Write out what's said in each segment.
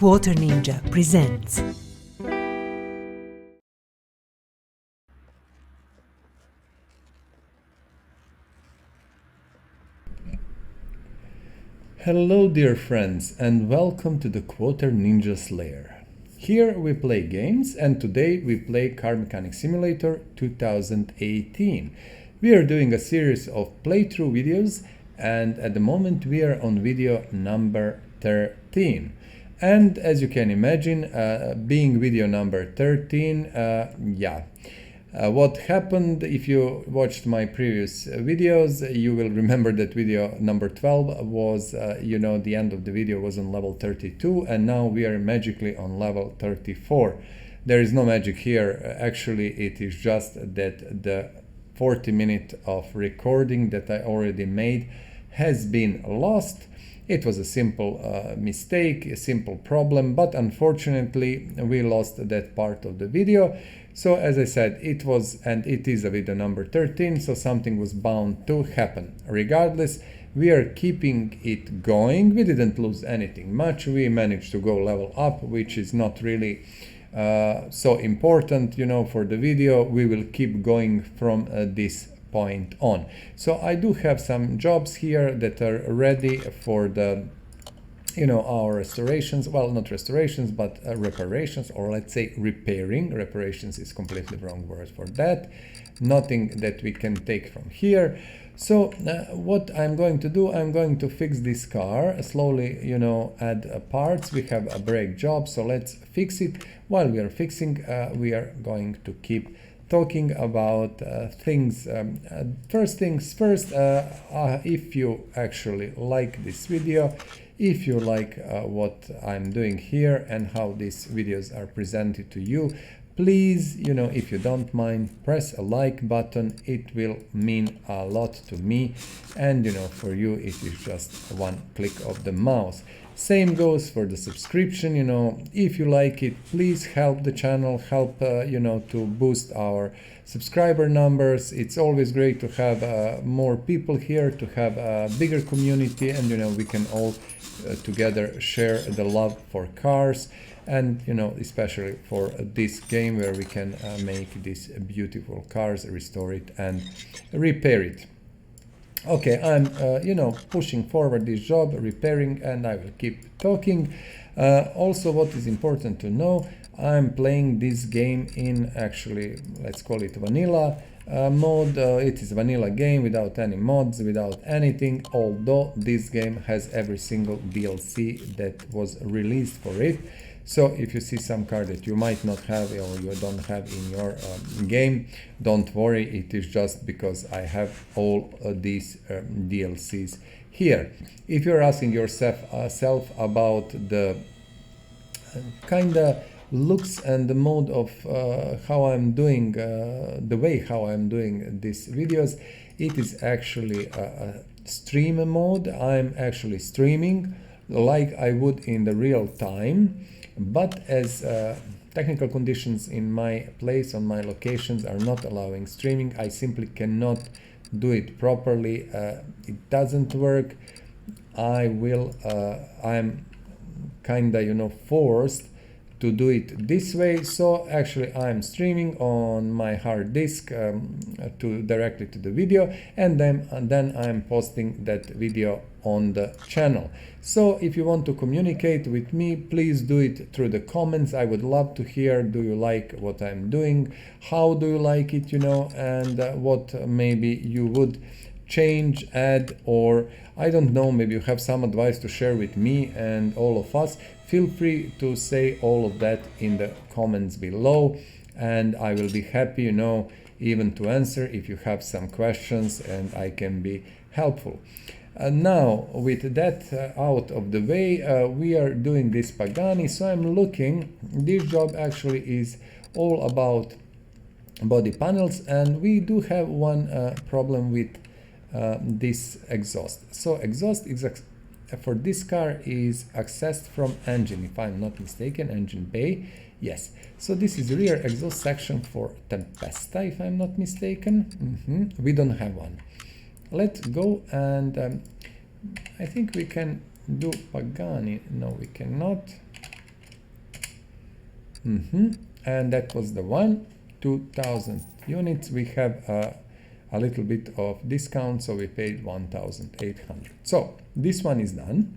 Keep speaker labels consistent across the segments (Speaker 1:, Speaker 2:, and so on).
Speaker 1: Quarter Ninja presents.
Speaker 2: Hello dear friends and welcome to the Quarter Ninja's lair. Here we play games and today we play Car Mechanic Simulator 2018. We are doing a series of playthrough videos and at the moment we are on video number 13. And as you can imagine, being video number 13, what happened, if you watched my previous videos, you will remember that video number 12 was, the end of the video was on level 32 and now we are magically on level 34. There is no magic here, actually it is just that the 40 minutes of recording that I already made has been lost. It was a simple mistake, a simple problem, but unfortunately we lost that part of the video. So as I said, it was and it is a video number 13, so something was bound to happen. Regardless, we are keeping it going. We didn't lose anything much. We managed to go level up, which is not really so important, for the video. We will keep going from this point on. So I do have some jobs here that are ready for the our restorations, well, not restorations, but reparations, or let's say repairing. Reparations is completely wrong word for that. Nothing that we can take from here. So what I'm going to do, I'm going to fix this car slowly, add parts. We have a brake job, so let's fix it. While we are fixing, we are going to keep talking about things. First things first, if you actually like this video, if you like what I'm doing here and how these videos are presented to you, please, if you don't mind, press a like button. It will mean a lot to me, and for you it is just one click of the mouse. Same goes for the subscription. If you like it, please help the channel, help to boost our subscriber numbers. It's always great to have more people here, to have a bigger community, and we can all together share the love for cars, and especially for this game where we can make these beautiful cars, restore it and repair it. Okay, I'm pushing forward this job, repairing, and I will keep talking. Also, what is important to know, I'm playing this game in, actually, let's call it vanilla mode. It is a vanilla game without any mods, without anything, although this game has every single DLC that was released for it. So if you see some card that you might not have or you don't have in your game, don't worry, it is just because I have all these DLCs here. If you're asking yourself about the kind of looks and the mode of how I'm doing, the way how I'm doing these videos, it is actually a stream mode. I'm actually streaming like I would in the real time. But as technical conditions in my place, on my locations, are not allowing streaming, I simply cannot do it properly. It doesn't work. I'm kinda forced to do it this way. So actually I'm streaming on my hard disk directly to the video, and then I'm posting that video on the channel. So if you want to communicate with me, please do it through the comments. I would love to hear, do you like what I'm doing? How do you like it, and what maybe you would change, add, or I don't know, maybe you have some advice to share with me and all of us. Feel free to say all of that in the comments below, and I will be happy, even to answer if you have some questions and I can be helpful. Now, with that out of the way, we are doing this Pagani, so I'm looking, this job actually is all about body panels, and we do have one problem with this exhaust. So exhaust is for this car is accessed from engine, if I'm not mistaken, engine bay. Yes, so this is rear exhaust section for Tempesta, if I'm not mistaken. We don't have one. Let's go, and I think we can do Pagani. No, we cannot. And that was the one. 2,000 units. We have a little bit of discount, so we paid 1,800. So this one is done,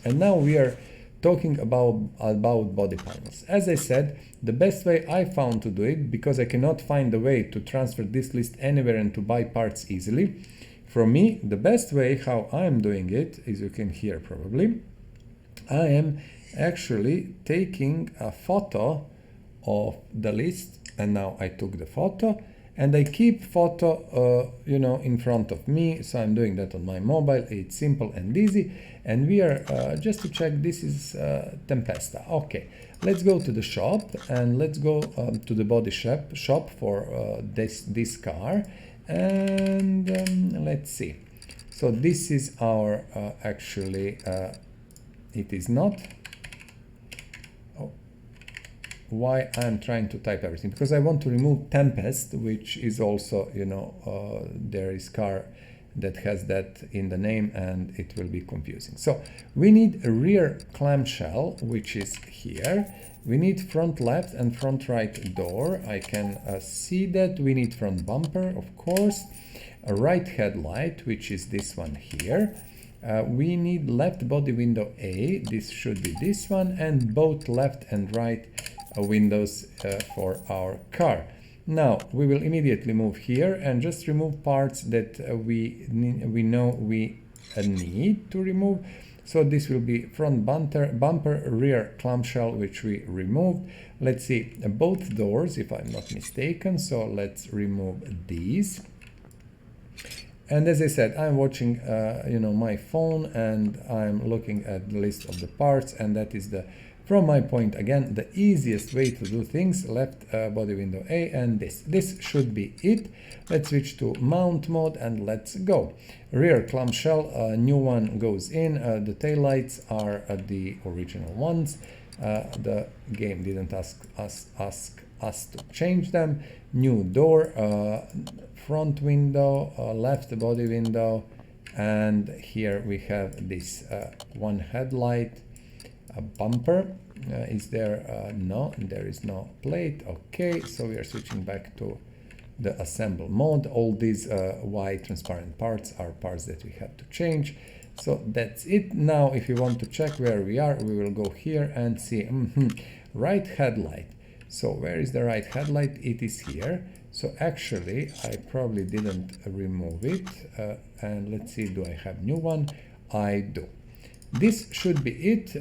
Speaker 2: and now we are talking about body panels. As I said, the best way I found to do it, because I cannot find a way to transfer this list anywhere and to buy parts easily. For me, the best way how I am doing it, as you can hear probably, I am actually taking a photo of the list, and now I took the photo and I keep photo in front of me, so I'm doing that on my mobile. It's simple and easy, and we are just to check, this is Tempesta. Okay, let's go to the shop and let's go to the body shop for this car, and let's see. So this is our actually it is not. Why I'm trying to type everything? Because I want to remove Tempest, which is also, there is car that has that in the name, and it will be confusing. So we need a rear clamshell, which is here. We need front left and front right door. I can see that. We need front bumper, of course. A right headlight, which is this one here. We need left body window A. This should be this one, and both left and right windows for our car. Now we will immediately move here and just remove parts that we know we need to remove. So this will be front bumper, rear clamshell, which we removed. Let's see, both doors, if I'm not mistaken. So let's remove these. And as I said, I'm watching my phone, and I'm looking at the list of the parts, and that is from my point, again, the easiest way to do things. Left body window A, and this should be it. Let's switch to mount mode and let's go. Rear clamshell, new one goes in. The taillights are the original ones. The game didn't ask us to change them. New door, front window, left body window, and here we have this one headlight. A bumper, is there? No, there is no plate. Okay, so we are switching back to the assemble mode. All these white transparent parts are parts that we have to change. So that's it. Now if you want to check where we are, we will go here and see right headlight. So where is the right headlight? It is here. So actually I probably didn't remove it, and let's see, do I have new one? I do. This should be it.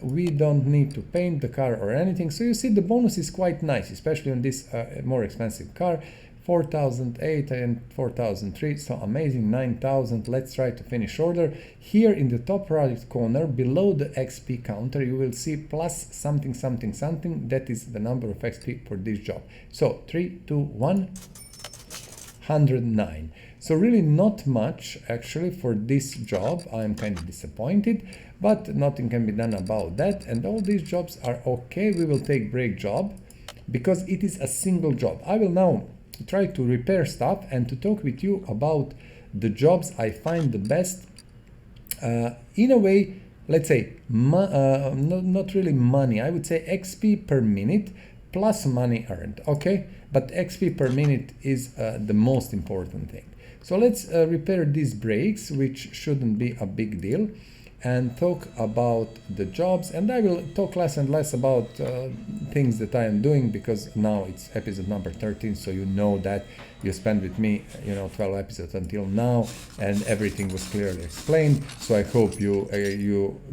Speaker 2: We don't need to paint the car or anything. So you see, the bonus is quite nice, especially on this more expensive car. 4,008 and 4,003, so amazing. 9,000. Let's try to finish order. Here in the top right corner below the XP counter, you will see plus something something something. That is the number of XP for this job. So 3, 2, 1, 109. So really not much actually for this job. I'm kind of disappointed, but nothing can be done about that. And all these jobs are okay. We will take brake job because it is a single job. I will now try to repair stuff and to talk with you about the jobs I find the best. In a way, let's say, not really money. I would say XP per minute plus money earned, okay? But XP per minute is the most important thing. So let's repair these brakes, which shouldn't be a big deal, and talk about the jobs. And I will talk less and less about things that I am doing, because now it's episode number 13, so you know that you spent with me 12 episodes until now, and everything was clearly explained. So I hope you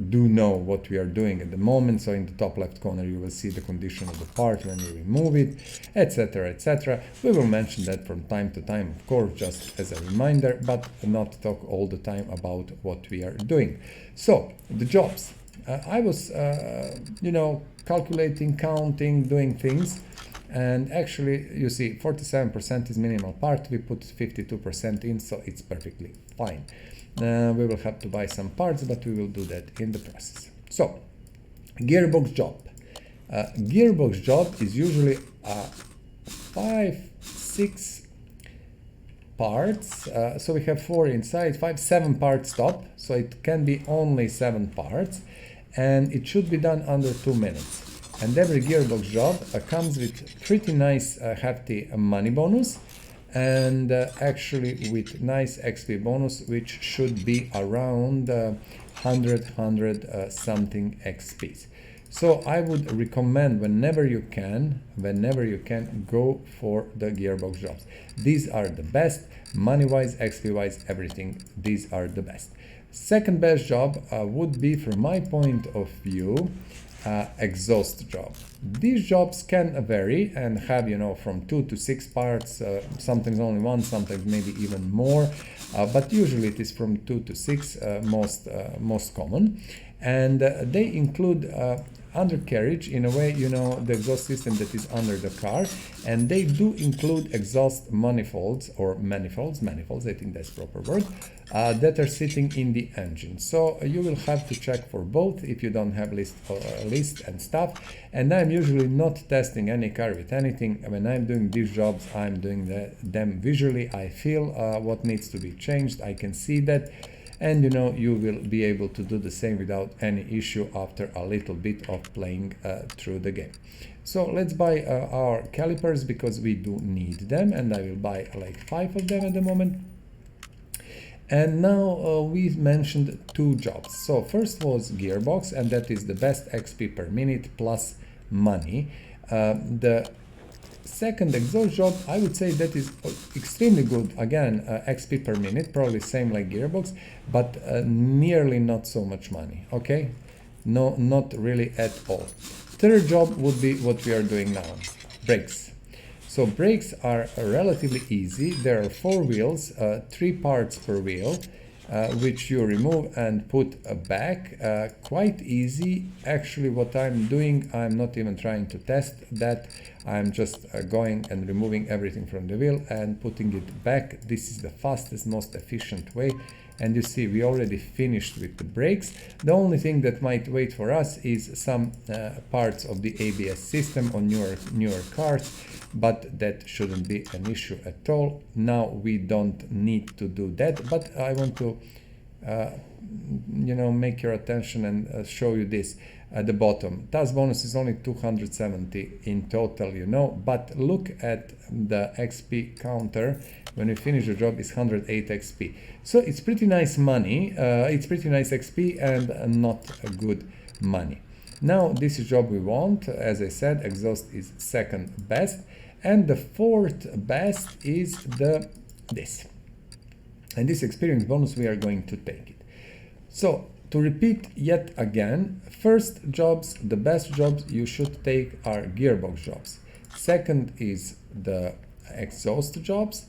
Speaker 2: do know what we are doing at the moment. So in the top left corner you will see the condition of the part when you remove it, etc, etc. We will mention that from time to time, of course, just as a reminder, but not talk all the time about what we are doing. So the jobs, I was calculating, counting, doing things, and actually you see 47% is minimal part. We put 52% in, so it's perfectly fine. We will have to buy some parts, but we will do that in the process. So gearbox job. Gearbox job is usually 5-6 parts. So we have 4 inside, 5-7 parts top, so it can be only 7 parts, and it should be done under 2 minutes. and every gearbox job comes with pretty nice hefty money bonus, and actually with nice XP bonus, which should be around 100 something XPs. So I would recommend whenever you can go for the gearbox jobs. These are the best, money wise, XP wise, everything. These are the best. Second best job would be, from my point of view, exhaust job. These jobs can vary and have, you know, from 2 to 6 parts, sometimes only 1, sometimes maybe even more, but usually it is from 2 to 6, most common, and they include undercarriage, in a way, you know, the exhaust system that is under the car, and they do include exhaust manifolds, or manifolds, I think that's proper word, that are sitting in the engine. So you will have to check for both if you don't have list and stuff. And I'm usually not testing any car with anything. When I'm doing these jobs, I'm doing them visually. I feel what needs to be changed. I can see that. And you know, you will be able to do the same without any issue after a little bit of playing through the game. So let's buy our calipers, because we do need them, and I will buy like 5 of them at the moment. And now we mentioned 2 jobs. So first was gearbox, and that is the best XP per minute plus money. The second exhaust job, I would say that is extremely good. Again, XP per minute, probably same like gearbox, but nearly not so much money. Okay, no, not really at all. Third job would be what we are doing now, brakes. So brakes are relatively easy. There are 4 wheels, 3 parts per wheel, which you remove and put back. Quite easy. Actually, what I'm doing, I'm not even trying to test that. I'm just going and removing everything from the wheel and putting it back. This is the fastest, most efficient way. And you see, we already finished with the brakes. The only thing that might wait for us is some parts of the ABS system on newer cars, but that shouldn't be an issue at all. Now we don't need to do that, but I want to you know, make your attention and show you this at the bottom. Task bonus is only 270 in total, you know, but look at the XP counter. When we finish the job, is 108 XP. So it's pretty nice money, it's pretty nice XP, and not a good money. Now this is job we want. As I said, exhaust is second best, and the fourth best is this. And this experience bonus, we are going to take it. So to repeat yet again, first jobs, the best jobs you should take are gearbox jobs. Second is the exhaust jobs.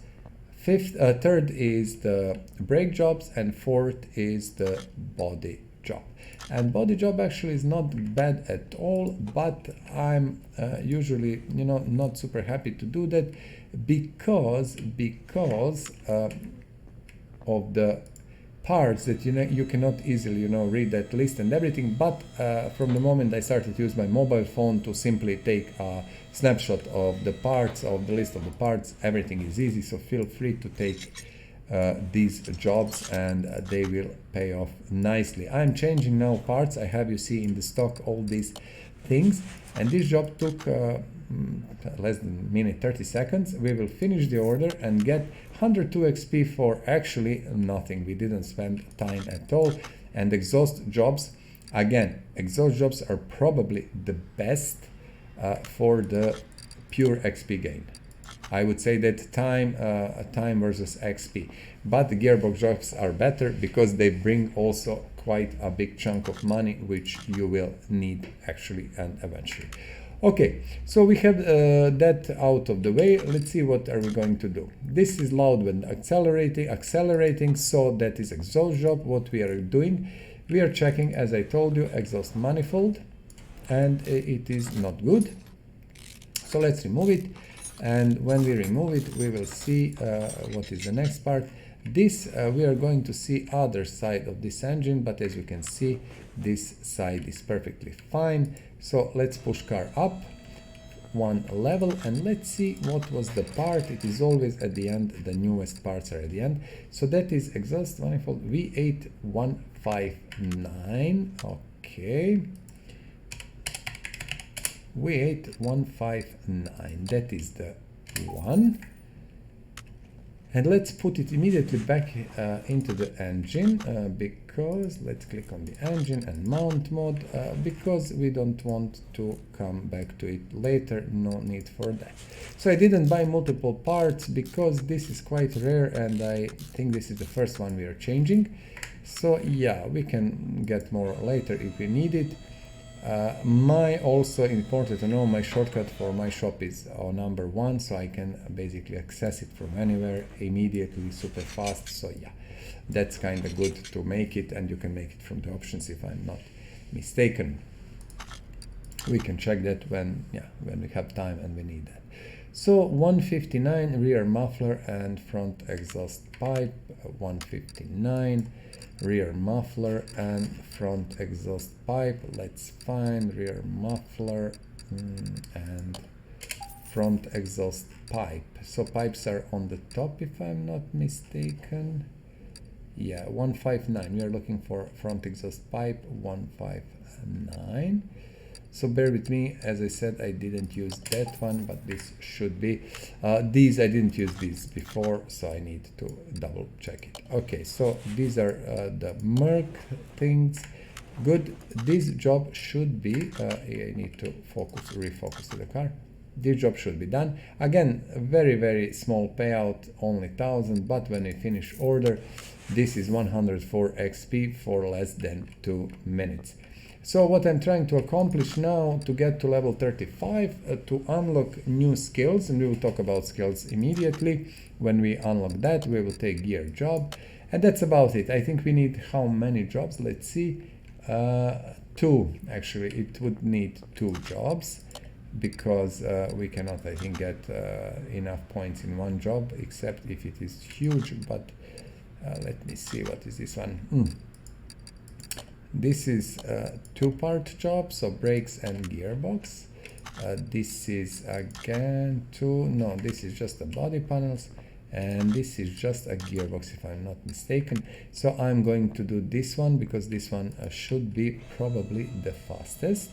Speaker 2: Third is the brake jobs, and fourth is the body job. And body job actually is not bad at all, but I'm usually, you know, not super happy to do that because of the parts that, you know, you cannot easily, you know, read that list and everything. But from the moment I started to use my mobile phone to simply take a snapshot of the parts, of the list of the parts, everything is easy. So feel free to take these jobs, and they will pay off nicely. I'm changing now parts. I have, you see, in the stock all these things, and this job took less than a minute, 30 seconds. We will finish the order and get 102 XP for actually nothing. We didn't spend time at all. And exhaust jobs, again, exhaust jobs are probably the best for the pure XP gain. I would say that time versus XP, but the gearbox jobs are better because they bring also quite a big chunk of money, which you will need actually and eventually. Okay, so we have that out of the way. Let's see what are we going to do. This is loud when accelerating, so that is exhaust job. What we are doing, we are checking, as I told you, exhaust manifold, and it is not good. So let's remove it, and when we remove it, we will see what is the next part. This we are going to see other side of this engine, but as you can see, this side is perfectly fine. So let's push car up one level, and let's see what was the part. It is always at the end, the newest parts are at the end. So that is exhaust manifold V8159. Okay, V8159, that is the one. And let's put it immediately back into the engine because let's click on the engine and mount mode because we don't want to come back to it later. No need for that. So I didn't buy multiple parts because this is quite rare and I think this is the first one we are changing. So yeah, we can get more later if we need it. Also important to know, my shortcut for my shop is number 1, so I can basically access it from anywhere immediately, super fast. So yeah, that's kind of good to make it, and you can make it from the options if I'm not mistaken. We can check that when we have time and we need that. So 159 rear muffler and front exhaust pipe, 159 rear muffler and front exhaust pipe. Let's find rear muffler and front exhaust pipe. So pipes are on the top if I'm not mistaken. Yeah, 159. We are looking for front exhaust pipe 159. So bear with me, as I said, I didn't use that one, but this should be. These, I didn't use these before, so I need to double check it. Okay, so these are the Merc things. Good, this job should be, I need to refocus to the car. This job should be done. Again, very, very small payout, only 1,000, but when we finish order, this is 104 XP for less than 2 minutes. So what I'm trying to accomplish now to get to level 35 to unlock new skills, and we will talk about skills immediately. When we unlock that, we will take gear job, and that's about it. I think we need how many jobs? Let's see, 2 actually. It would need 2 jobs because we cannot, I think, get enough points in one job except if it is huge. But let me see, what is this one? This is a 2-part job, so brakes and gearbox. This is again this is just the body panels, and this is just a gearbox if I'm not mistaken. So I'm going to do this one because this one should be probably the fastest.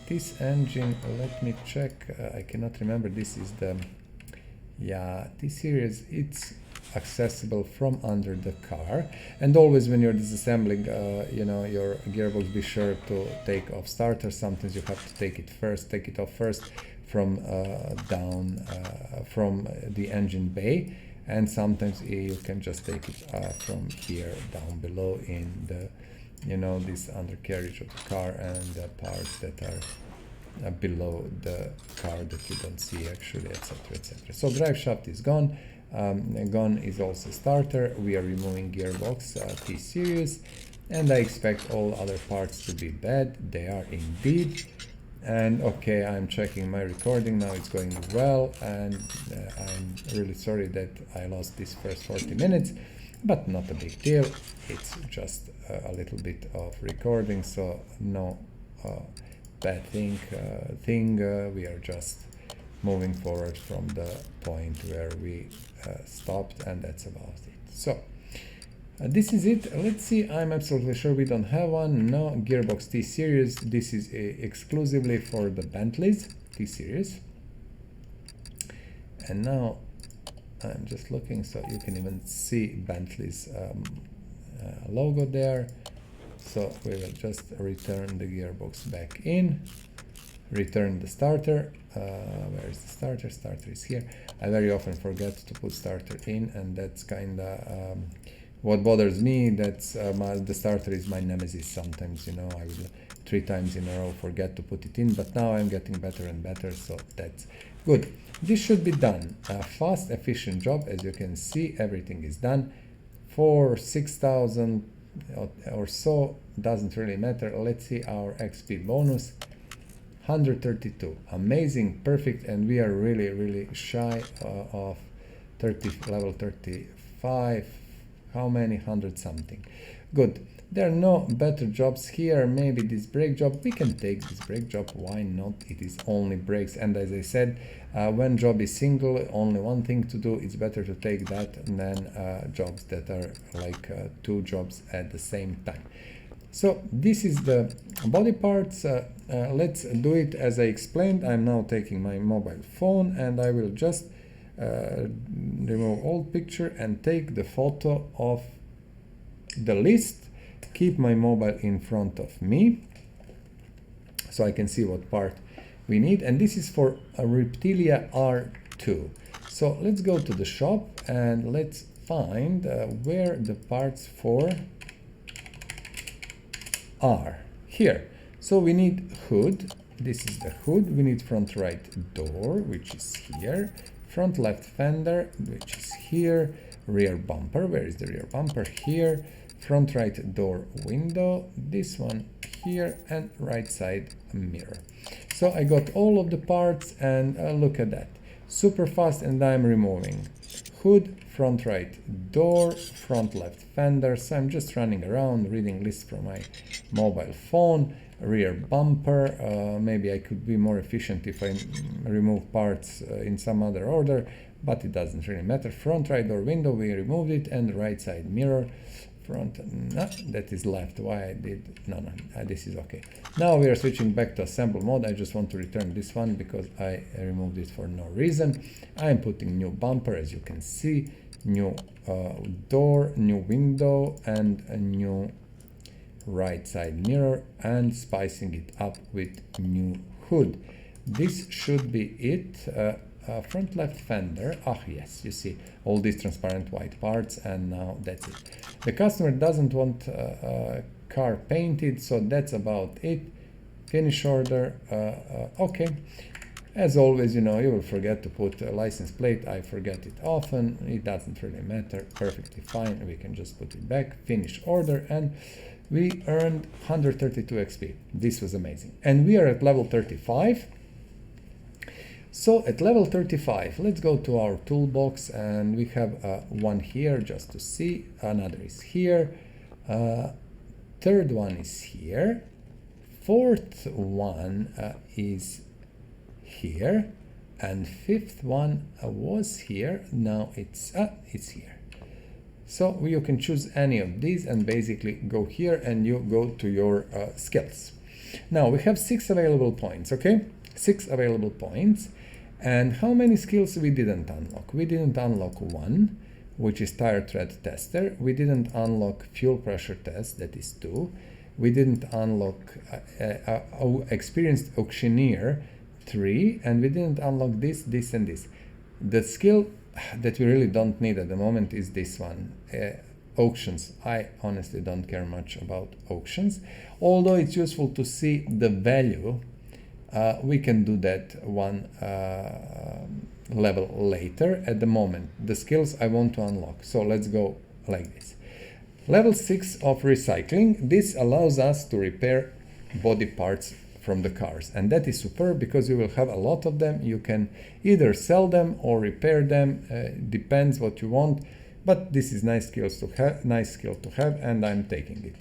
Speaker 2: This engine, let me check, I cannot remember. This is the, T-Series, it's accessible from under the car. And always when you're disassembling your gearbox, be sure to take off starter. Sometimes you have to take it off first from down from the engine bay, and sometimes you can just take it from here down below in the this undercarriage of the car and the parts that are below the car that you don't see actually, etc, etc. So drive shaft is gone. Gone is also starter. We are removing gearbox T-Series, and I expect all other parts to be bad. They are indeed. And okay, I'm checking my recording now. It's going well, and I'm really sorry that I lost this first 40 minutes, but not a big deal. It's just a little bit of recording, so no bad thing. We are just moving forward from the point where we stopped, and that's about it. So this is it. Let's see, I'm absolutely sure we don't have one. No, gearbox T-Series. This is exclusively for the Bentleys T-Series. And now I'm just looking, so you can even see Bentley's logo there. So we will just return the gearbox back in, return the starter. Where is the starter? Starter is here. I very often forget to put starter in, and that's kind of what bothers me. That's the starter is my nemesis sometimes. I will 3 times in a row forget to put it in, but now I'm getting better and better, so that's good. This should be done. A fast, efficient job. As you can see, everything is done for 6,000 or so. Doesn't really matter. Let's see our XP bonus. 132. Amazing, perfect, and we are really shy of level 35. How many? 100 something. Good. There are no better jobs here. Maybe this brake job. We can take this brake job. Why not? It is only brakes, and as I said, when job is single, only one thing to do, it's better to take that than jobs that are like 2 jobs at the same time. So this is the body parts. Let's do it as I explained. I'm now taking my mobile phone and I will just remove old picture and take the photo of the list. Keep my mobile in front of me so I can see what part we need, and this is for a Reptilia R2. So let's go to the shop and let's find where the parts for are. Here. So we need hood. This is the hood. We need front right door, which is here. Front left fender, which is here. Rear bumper. Where is the rear bumper? Here. Front right door window. This one here, and right side mirror. So I got all of the parts, and look at that. Super fast, and I'm removing hood, front right door, front left fender. So I'm just running around reading lists from my mobile phone. Rear bumper. Maybe I could be more efficient if I remove parts in some other order, but it doesn't really matter. Front right door window, we removed it, and right side mirror. Front, no, that is left. Why I did, no, this is okay. Now we are switching back to assemble mode. I just want to return this one because I removed it for no reason. I am putting new bumper, as you can see, new door, new window, and a new right side mirror, and spicing it up with new hood. This should be it. Front left fender. Ah, yes, you see all these transparent white parts, and now that's it. The customer doesn't want car painted, so that's about it. Finish order. Okay. As always, you know, you will forget to put a license plate. I forget it often. It doesn't really matter. Perfectly fine. We can just put it back. Finish order, and we earned 132 XP. This was amazing. And we are at level 35. So at level 35, let's go to our toolbox, and we have one here just to see, another is here, third one is here, fourth one is here, and fifth one was here. Now it's here. So you can choose any of these and basically go here and you go to your skills. Now we have 6 available points, okay? 6 available points. And how many skills we didn't unlock? We didn't unlock one, which is tire tread tester. We didn't unlock fuel pressure test, that is 2. We didn't unlock experienced auctioneer, 3. And we didn't unlock this, this, and this. The skill that we really don't need at the moment is this one, auctions. I honestly don't care much about auctions, although it's useful to see the value. We can do that one level later. At the moment, the skills I want to unlock. So let's go like this. Level 6 of recycling. This allows us to repair body parts from the cars. And that is superb because you will have a lot of them. You can either sell them or repair them. Depends what you want. But this is nice skill to have, and I'm taking it.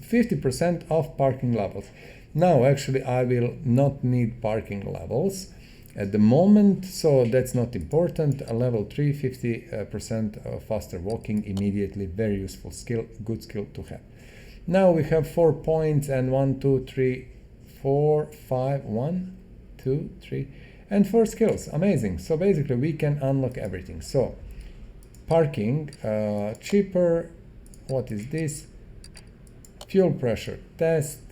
Speaker 2: 50% of parking levels. Now, actually, I will not need parking levels at the moment, so that's not important. A level 3, 50% faster walking immediately. Very useful skill, good skill to have. Now we have 4 points, and 1, 2, 3, 4, 5, 1, 2, 3, and 4 skills. Amazing. So basically, we can unlock everything. So parking, cheaper. What is this? Fuel pressure test.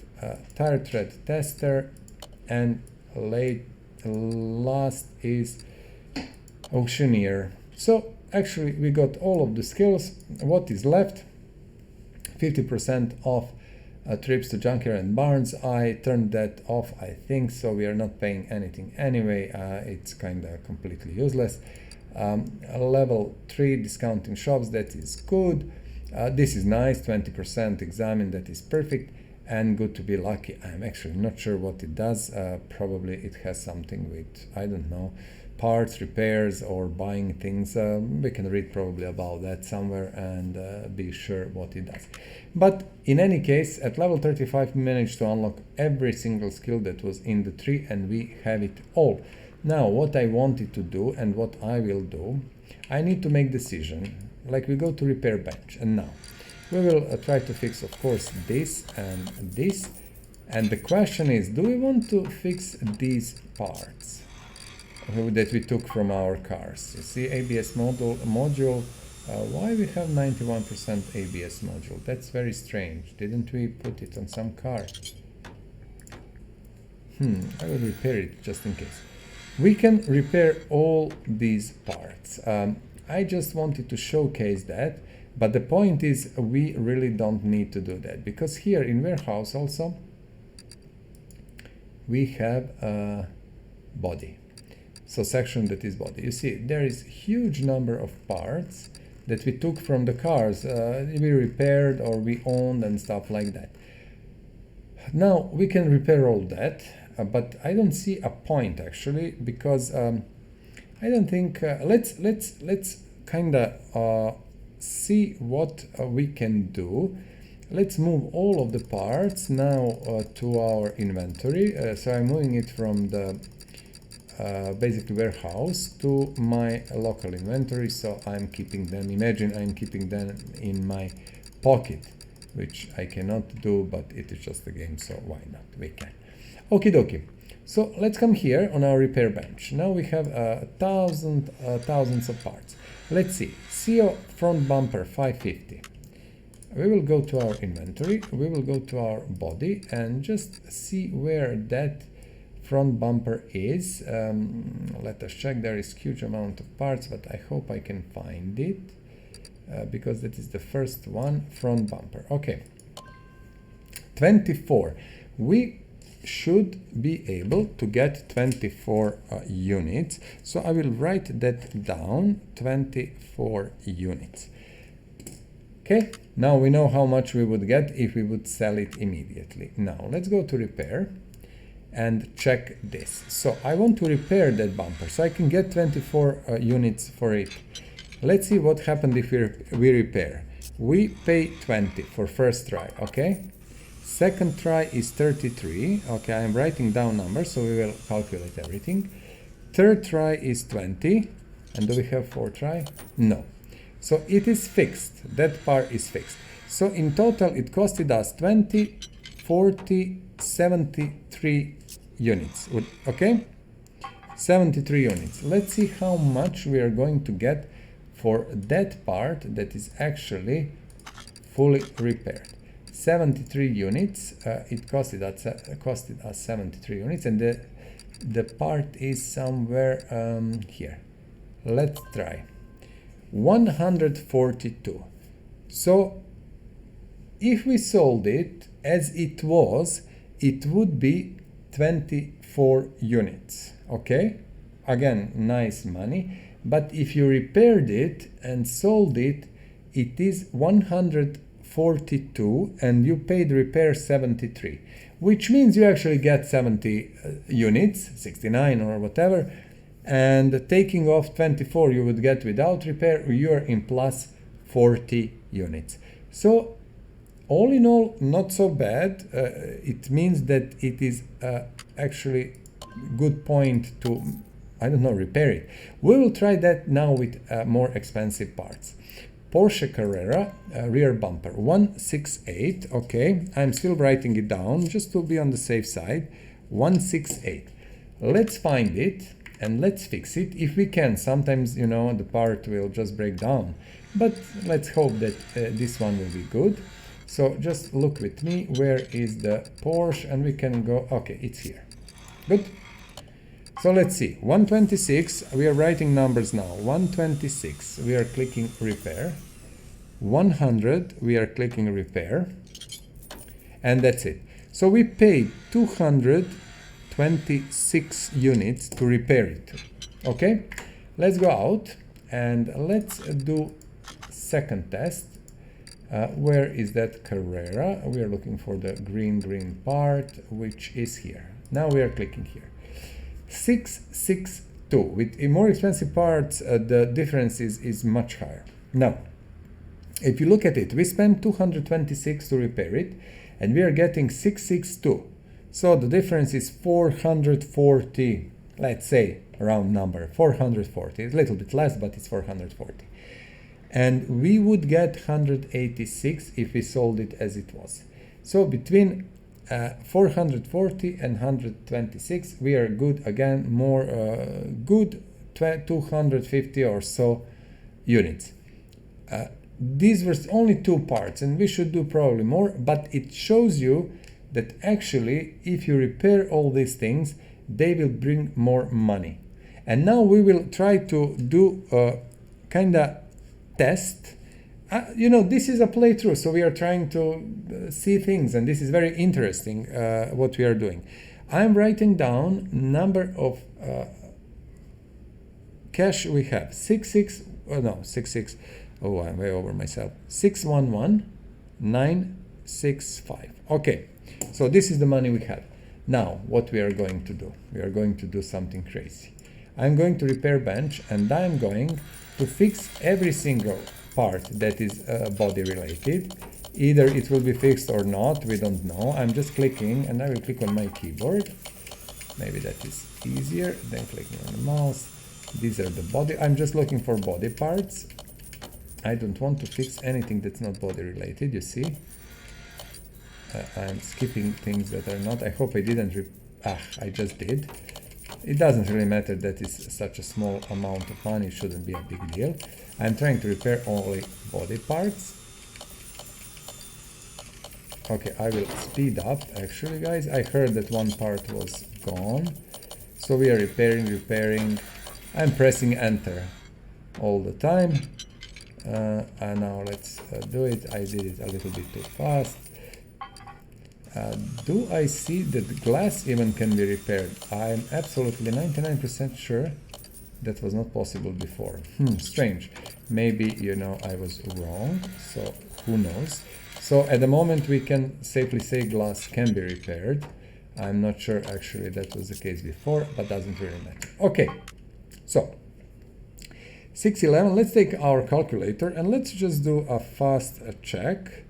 Speaker 2: Tire tread tester, and last is auctioneer. So actually we got all of the skills. What is left? 50% off trips to junkyard and barns. I turned that off, I think, so we are not paying anything anyway. It's kind of completely useless. Level 3 discounting shops, that is good. This is nice, 20% examine, that is perfect. And good to be lucky. I'm actually not sure what it does. Probably it has something with, I don't know, parts, repairs, or buying things. We can read probably about that somewhere and be sure what it does. But in any case, at level 35 we managed to unlock every single skill that was in the tree, and we have it all. Now what I wanted to do and what I will do, I need to make decision. Like we go to repair bench, and now We will try to fix, of course, this and this. And the question is, do we want to fix these parts that we took from our cars? You see, ABS module. Why we have 91% ABS module? That's very strange. Didn't we put it on some car? I will repair it just in case. We can repair all these parts. I just wanted to showcase that, but the point is we really don't need to do that, because here in warehouse also we have a body. So section that is body. You see, there is huge number of parts that we took from the cars, we repaired or we owned and stuff like that. Now we can repair all that, but I don't see a point actually, because I don't think let's kind of see what we can do. Let's move all of the parts now to our inventory. So I'm moving it from the basically warehouse to my local inventory, so I'm keeping them. Imagine I'm keeping them in my pocket, which I cannot do, but it is just a game, so why not? We can. Okie dokie. So let's come here on our repair bench. Now we have thousands of parts. Let's see. CO front bumper 550. We will go to our inventory. We will go to our body and just see where that front bumper is. Let us check. There is huge amount of parts, but I hope I can find it because that is the first one, front bumper. Okay, 24. We should be able to get 24 units. So I will write that down, 24 units. Okay, now we know how much we would get if we would sell it immediately. Now let's go to repair and check this. So I want to repair that bumper, so I can get 24 units for it. Let's see what happened if we repair. We pay 20 for first try, okay? Second try is 33. Okay, I'm writing down numbers, so we will calculate everything. Third try is 20. And do we have fourth try? No. So it is fixed. That part is fixed. So in total, it costed us 20, 40, 73 units. Okay? 73 units. Let's see how much we are going to get for that part that is actually fully repaired. 73 units. It costed us 73 units, and the part is somewhere here. Let's try 142. So if we sold it as it was, it would be 24 units. Okay, again, nice money. But if you repaired it and sold it, it is 142 and you paid repair 73, which means you actually get 70 units, 69 or whatever, and taking off 24 you would get without repair, you're in plus 40 units. So all in all, not so bad. It means that it is actually good point to, I don't know, repair it. We will try that now with more expensive parts. Porsche Carrera rear bumper 168. Okay, I'm still writing it down just to be on the safe side. 168. Let's find it and let's fix it if we can. Sometimes, you know, the part will just break down, but let's hope that this one will be good. So just look with me, where is the Porsche, and we can go, okay, it's here. Good. So let's see, 126, we are writing numbers now. 126, we are clicking repair. 100, we are clicking repair. And that's it. So we paid 226 units to repair it. Okay, let's go out and let's do second test. Where is that Carrera? We are looking for the green part, which is here. Now we are clicking here. 662. With more expensive parts, the difference is much higher. Now, if you look at it, we spent 226 to repair it, and we are getting 662. So the difference is 440. Let's say round number 440. It's a little bit less, but it's 440. and we would get 186 if we sold it as it was. So between 440 and 126 we are good again, more good 250 or so units. These were only 2 parts, and we should do probably more, but it shows you that actually if you repair all these things, they will bring more money. And now we will try to do a kind of test. You know, this is a playthrough, so we are trying to see things, and this is very interesting what we are doing. I'm writing down number of cash we have. 66, oh, I'm way over myself. 611,965. Okay, so this is the money we have. Now, what we are going to do? We are going to do something crazy. I'm going to repair bench, and I'm going to fix every single part that is body related. Either it will be fixed or not, we don't know. I'm just clicking, and I will click on my keyboard. Maybe that is easier than clicking on the mouse. These are the body. I'm just looking for body parts. I don't want to fix anything that's not body related, you see. I'm skipping things that are not. I hope I didn't. I just did. It doesn't really matter that it's such a small amount of money, it shouldn't be a big deal. I'm trying to repair only body parts. Okay, I will speed up actually, guys. I heard that one part was gone. So we are repairing. I'm pressing enter all the time. And now let's do it. I did it a little bit too fast. Do I see that glass even can be repaired? I'm absolutely 99% sure that was not possible before. Strange. Maybe, you know, I was wrong, so who knows. So at the moment we can safely say glass can be repaired. I'm not sure actually that was the case before, but doesn't really matter. Okay, so 611, let's take our calculator and let's just do a fast check.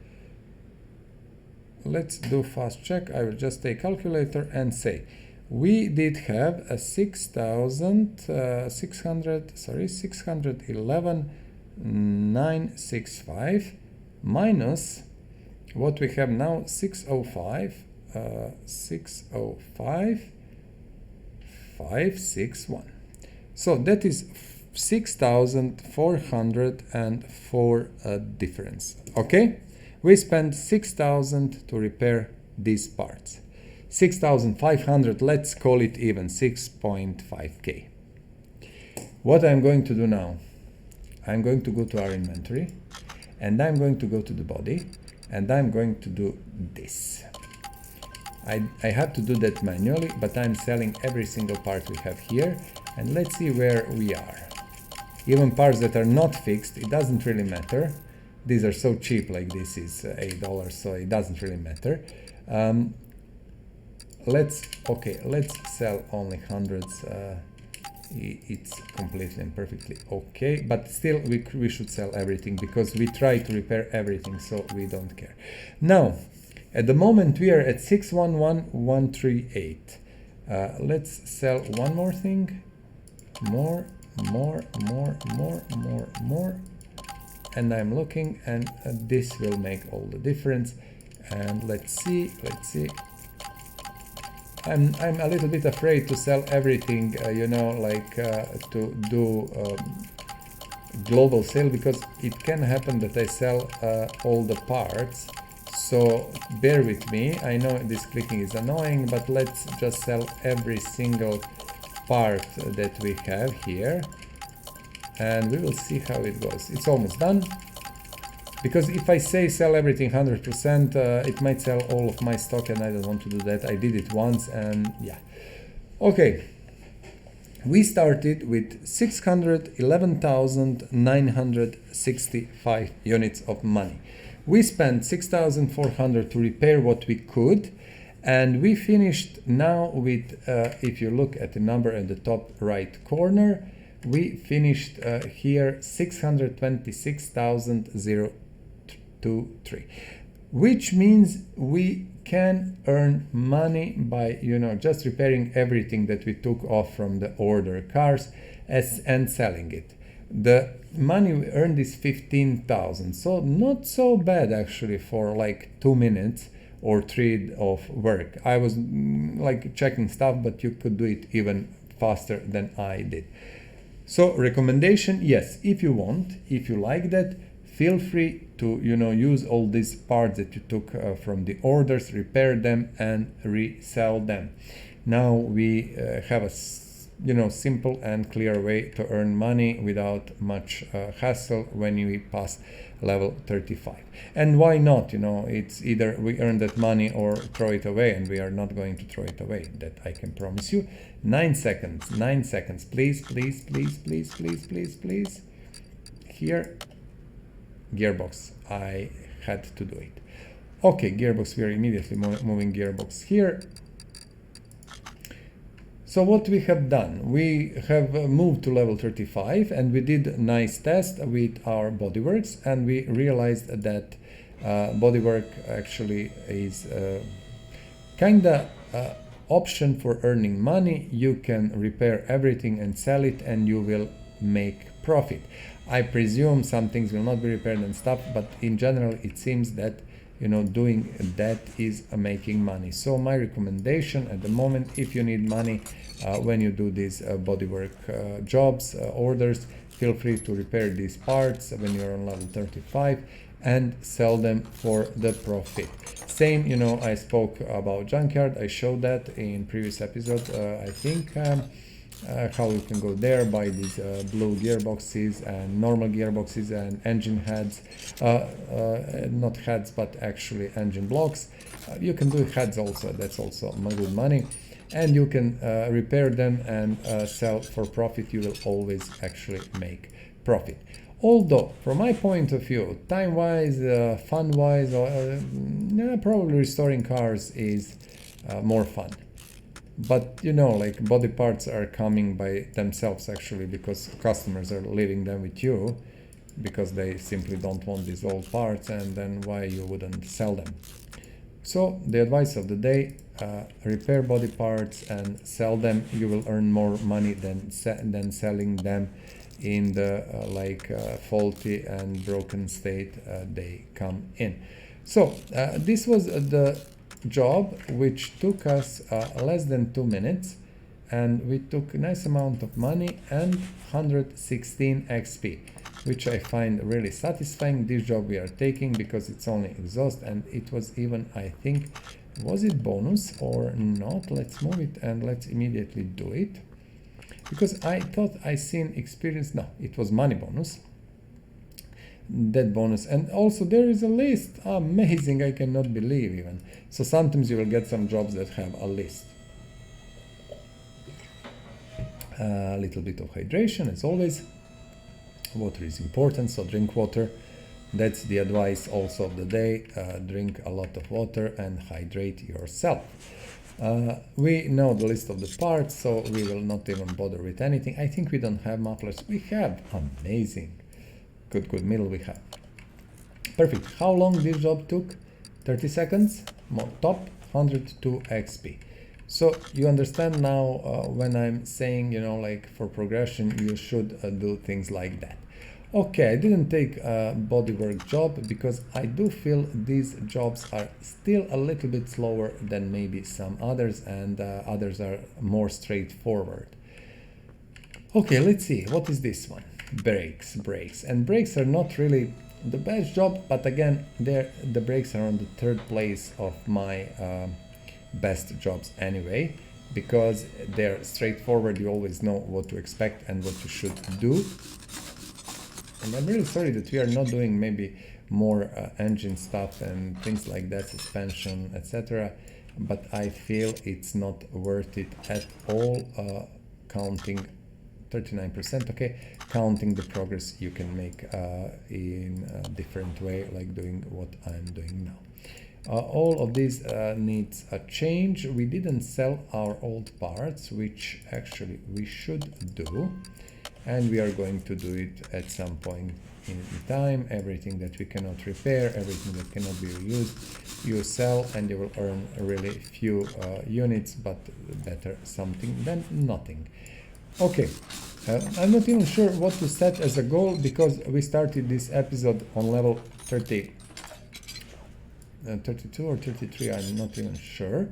Speaker 2: Let's do fast check. I will just take calculator and say we did have a 611,965 minus what we have now, 605,561. So that is 6,404 difference. Okay, we spent 6,000 to repair these parts. 6,500, let's call it even 6.5k. What I'm going to do now, I'm going to go to our inventory and I'm going to go to the body and I'm going to do this. I have to do that manually, but I'm selling every single part we have here, and let's see where we are. Even parts that are not fixed, it doesn't really matter. These are so cheap, like this is $8, so it doesn't really matter. Let's sell only hundreds. It's completely and perfectly okay, but still we should sell everything because we try to repair everything, so we don't care. Now, at the moment we are at 611,138. Let's sell one more thing. More, and I'm looking, and this will make all the difference. And let's see. I'm a little bit afraid to sell everything, you know, like to do global sale, because it can happen that I sell all the parts. So bear with me. I know this clicking is annoying, but let's just sell every single part that we have here, and we will see how it goes. It's almost done, because if I say sell everything 100%, it might sell all of my stock, and I don't want to do that. I did it once, and yeah. Okay, we started with 611,965 units of money. We spent 6,400 to repair what we could, and we finished now with, if you look at the number at the top right corner, we finished here 626,023, which means we can earn money by, you know, just repairing everything that we took off from the order cars and selling it. The money we earned is 15,000, so not so bad actually for like 2 minutes or 3 of work. I was like checking stuff, but you could do it even faster than I did. So recommendation, yes, if you want, if you like that, feel free to use all these parts that you took from the orders, repair them and resell them. Now we have a simple and clear way to earn money without much hassle when we pass level 35. And why not? It's either we earn that money or throw it away, and we are not going to throw it away, that I can promise you. 9 seconds, 9 seconds, please, please, please, please, please, please, please. Here, Gearbox, I had to do it. Okay, Gearbox, we are immediately moving Gearbox here. So what we have done, we have moved to level 35 and we did a nice test with our bodyworks, and we realized that bodywork actually is kinda option for earning money. You can repair everything and sell it and you will make profit. I presume some things will not be repaired and stuff, but in general it seems that doing that is making money. So my recommendation at the moment, if you need money when you do these bodywork jobs, orders, feel free to repair these parts when you're on level 35 and sell them for the profit. Same, I spoke about junkyard. I showed that in previous episode, I think, how you can go there, buy these blue gearboxes and normal gearboxes and engine heads, not heads but actually engine blocks. You can do heads also, that's also good money, and you can repair them and sell for profit. You will always actually make profit. Although from my point of view, time wise, fun wise, probably restoring cars is more fun. But like body parts are coming by themselves actually, because customers are leaving them with you because they simply don't want these old parts, and then why you wouldn't sell them. So the advice of the day, repair body parts and sell them. You will earn more money than selling them in the faulty and broken state they come in. So this was the job which took us less than 2 minutes, and we took a nice amount of money and 116 XP, which I find really satisfying. This job we are taking because it's only exhaust, and it was even, I think, was it bonus or not? Let's move it and let's immediately do it, because I thought I seen experience. No, it was money bonus, that bonus. And also there is a list. Amazing, I cannot believe even. So sometimes you will get some jobs that have a list. A little bit of hydration as always. Water is important, so drink water. That's the advice also of the day. Drink a lot of water and hydrate yourself. We know the list of the parts, so we will not even bother with anything. I think we don't have mufflers. We have. Amazing. Good middle we have. Perfect. How long this job took? 30 seconds. More top, 102 XP. So you understand now when I'm saying, like for progression, you should do things like that. Okay, I didn't take a bodywork job because I do feel these jobs are still a little bit slower than maybe some others, and others are more straightforward. Okay, let's see. What is this one? Brakes. And brakes are not really the best job, but again, the brakes are on the 3rd place of my best jobs anyway, because they're straightforward. You always know what to expect and what you should do. And I'm really sorry that we are not doing maybe more engine stuff and things like that, suspension, etc. But I feel it's not worth it at all, counting 39%, okay, counting the progress you can make in a different way, like doing what I'm doing now. All of this needs a change. We didn't sell our old parts, which actually we should do, and we are going to do it at some point in time. Everything that we cannot repair, everything that cannot be reused, you sell, and you will earn really few units, but better something than nothing. Okay, I'm not even sure what to set as a goal because we started this episode on level 32 or 33, I'm not even sure.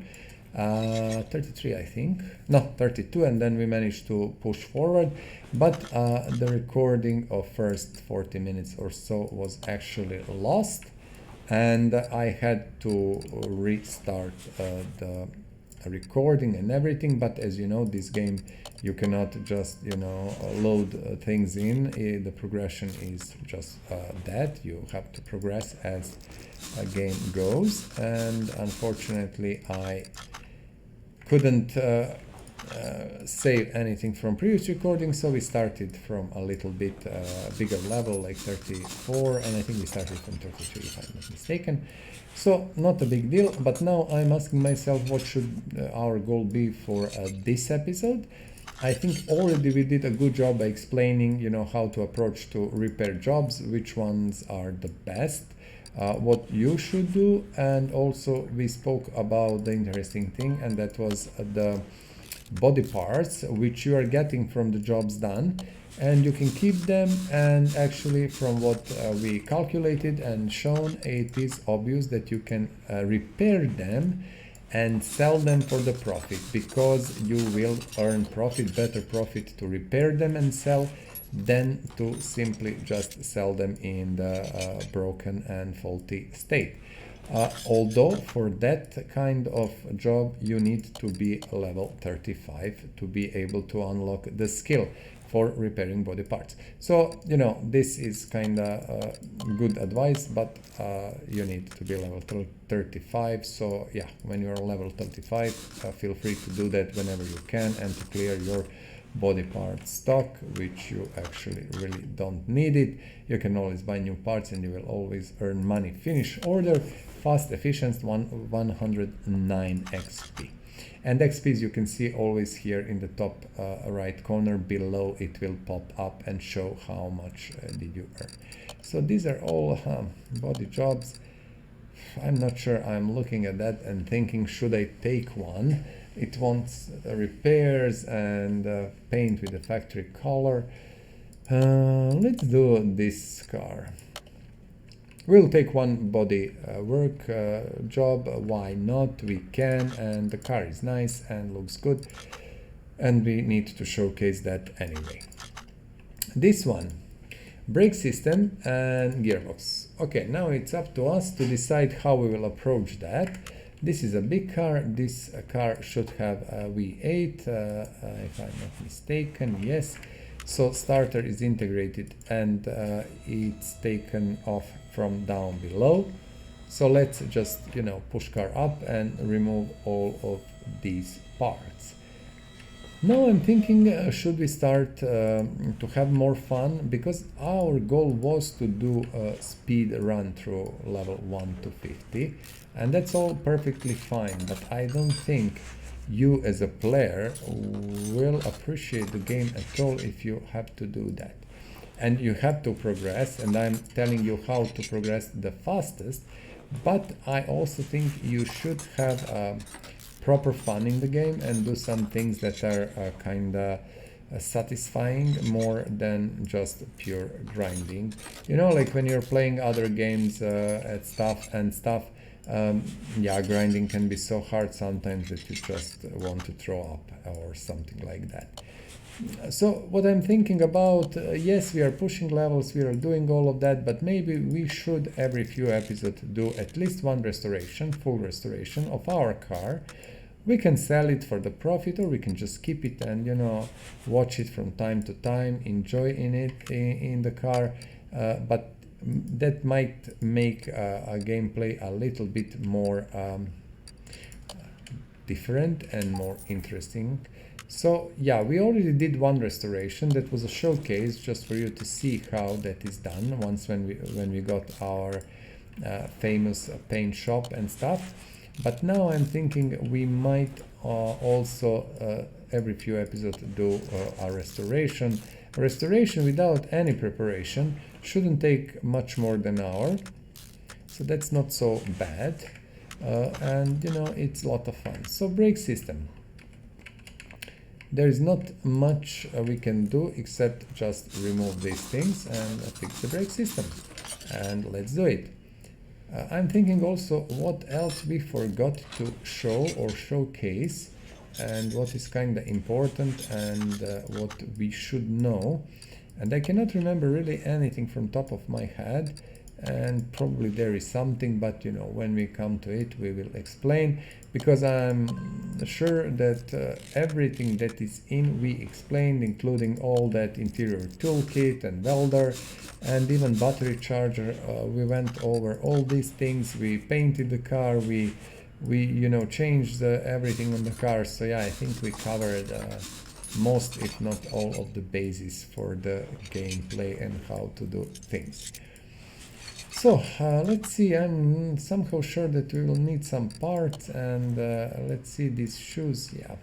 Speaker 2: 33 I think, no 32, and then we managed to push forward, but the recording of first 40 minutes or so was actually lost, and I had to restart the recording and everything. But as you know, this game you cannot just load things in. The progression is just that you have to progress as a game goes, and unfortunately I couldn't save anything from previous recordings, so we started from a little bit bigger level, like 34, and I think we started from 33 if I'm not mistaken. So not a big deal, but now I'm asking myself what should our goal be for this episode. I think already we did a good job by explaining how to approach to repair jobs, which ones are the best, what you should do, and also we spoke about the interesting thing, and that was the body parts which you are getting from the jobs done, and you can keep them. And actually from what we calculated and shown, it is obvious that you can repair them and sell them for the profit, because you will earn profit, better profit to repair them and sell than to simply just sell them in the broken and faulty state. Although for that kind of job you need to be level 35 to be able to unlock the skill for repairing body parts. So this is kind of good advice, but you need to be level 35. So yeah, when you're level 35, feel free to do that whenever you can, and to clear your body part stock, which you actually really don't need it. You can always buy new parts and you will always earn money. Finish order, fast, efficient, 109 XP. And XPs you can see always here in the top right corner below. It will pop up and show how much did you earn. So these are all body jobs. I'm not sure. I'm looking at that and thinking, should I take one? It wants repairs and paint with the factory color. Let's do this car. We'll take one body work job. Why not? We can, and the car is nice and looks good, and we need to showcase that anyway. This one, brake system and gearbox. Okay, now it's up to us to decide how we will approach that. This is a big car. This car should have a V8, if I'm not mistaken. Yes. So starter is integrated, and it's taken off from down below. So let's just push car up and remove all of these parts. Now I'm thinking, should we start to have more fun, because our goal was to do a speed run through level 1 to 50, and that's all perfectly fine, but I don't think you as a player will appreciate the game at all if you have to do that. And you have to progress, and I'm telling you how to progress the fastest, but I also think you should have proper fun in the game and do some things that are kinda satisfying more than just pure grinding. Like when you're playing other games at stuff, yeah, grinding can be so hard sometimes that you just want to throw up or something like that. So what I'm thinking about, yes, we are pushing levels, we are doing all of that, but maybe we should every few episodes do at least one restoration, full restoration of our car. We can sell it for the profit, or we can just keep it and watch it from time to time, enjoy in the car, but that might make a gameplay a little bit more different and more interesting. So yeah, we already did one restoration. That was a showcase just for you to see how that is done once when we got our famous paint shop and stuff. But now I'm thinking we might also every few episodes do a restoration. Restoration without any preparation shouldn't take much more than an hour, so that's not so bad, and it's a lot of fun. So brake system. There is not much we can do except just remove these things and fix the brake system. And let's do it. I'm thinking also what else we forgot to show or showcase, and what is kind of important, and what we should know. And I cannot remember really anything from top of my head, and probably there is something, but you know, when we come to it we will explain, because I'm sure that everything that is in we explained, including all that interior toolkit and welder and even battery charger. We went over all these things, we painted the car, we you know, changed everything on the car. So yeah, I think we covered most, if not all, of the basis for the gameplay and how to do things. So let's see, I'm somehow sure that we will need some parts, and let's see these shoes. Yeah,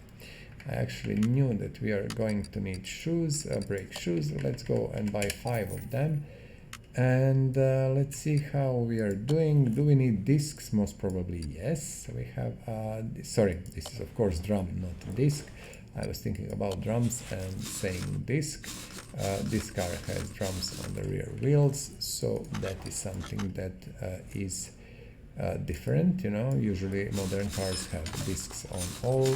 Speaker 2: I actually knew that we are going to need shoes, brake shoes. Let's go and buy 5 of them. And let's see how we are doing. Do we need discs? Most probably yes. We have, sorry, this is of course drum, not disc. I was thinking about drums and saying disc. This car has drums on the rear wheels, so that is something that is different. You know, usually modern cars have discs on all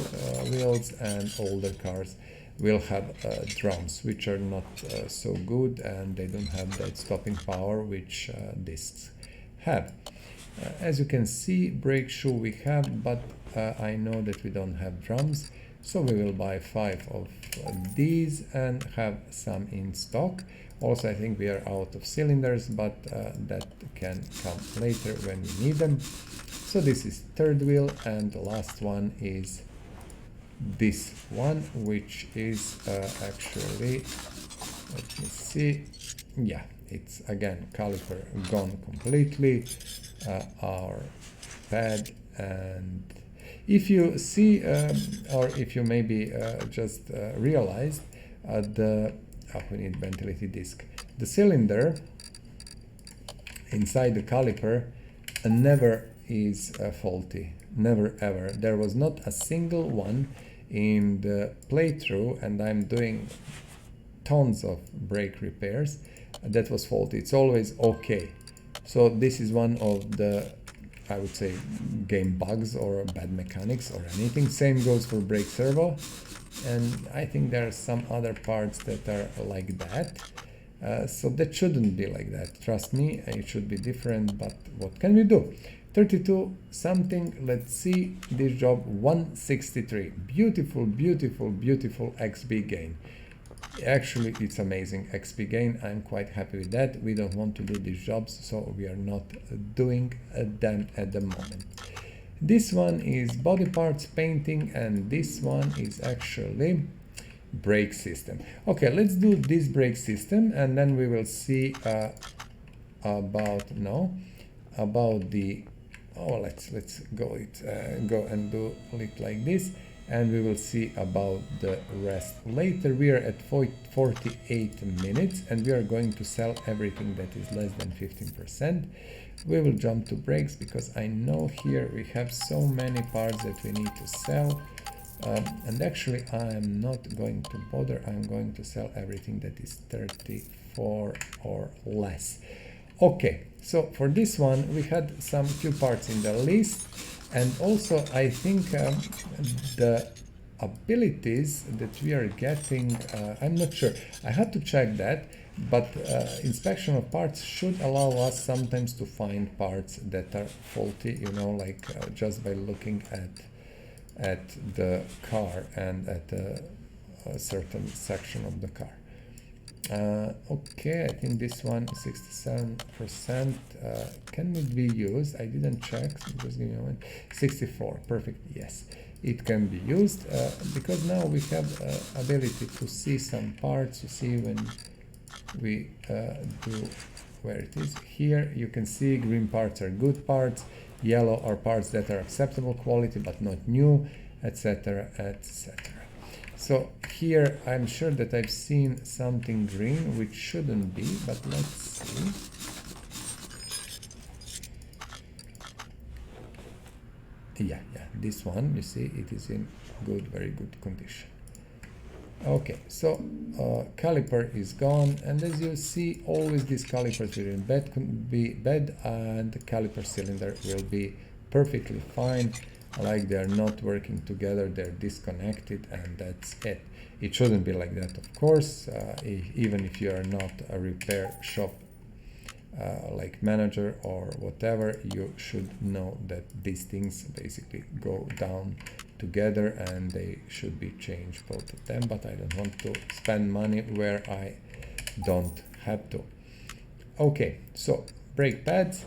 Speaker 2: wheels, and older cars will have drums, which are not so good, and they don't have that stopping power which discs have. As you can see, brake shoe we have, but I know that we don't have drums, so we will buy 5 of these and have some in stock. Also, I think we are out of cylinders, but that can come later when we need them. So this is third wheel, and the last one is this one, which is actually, let me see, yeah, it's again caliper gone completely, our pad. And if you see or if you maybe just realized we need ventilated disc, the cylinder inside the caliper never is faulty, never ever. There was not a single one in the playthrough, and I'm doing tons of brake repairs, that was faulty. It's always okay. So this is one of the, I would say, game bugs or bad mechanics or anything. Same goes for brake servo, and I think there are some other parts that are like that. So that shouldn't be like that, trust me, it should be different, but what can we do? 32 something, let's see, this job 163, beautiful, beautiful, beautiful XP gain. Actually, it's amazing XP gain. I'm quite happy with that. We don't want to do these jobs, so we are not doing them at the moment. This one is body parts painting, and this one is actually brake system. Okay, let's do this brake system, and then we will see about the, oh, let's go and do it like this, and we will see about the rest later. We are at 48 minutes, and we are going to sell everything that is less than 15%. We will jump to brakes because I know here we have so many parts that we need to sell. And actually I am not going to bother. I'm going to sell everything that is 34 or less. Okay, so for this one we had some few parts in the list, and also I think the abilities that we are getting, I'm not sure, I had to check that, but inspection of parts should allow us sometimes to find parts that are faulty, you know, like just by looking at the car and at a certain section of the car. Okay, I think this one 67%. Can it be used? I didn't check, just give me a moment. 64, perfect, yes, it can be used because now we have ability to see some parts. You see when we do, where it is here, you can see green parts are good parts, yellow are parts that are acceptable quality but not new, etc, etc. So here I'm sure that I've seen something green which shouldn't be, but let's see. Yeah, this one, you see, it is in good, very good condition. Okay, so caliper is gone, and as you see, always these calipers will be bad, and the caliper cylinder will be perfectly fine, like they're not working together, they're disconnected, and that's it. It shouldn't be like that, of course, even if you are not a repair shop like manager or whatever, you should know that these things basically go down together and they should be changed, both of them, but I don't want to spend money where I don't have to. Okay, so brake pads.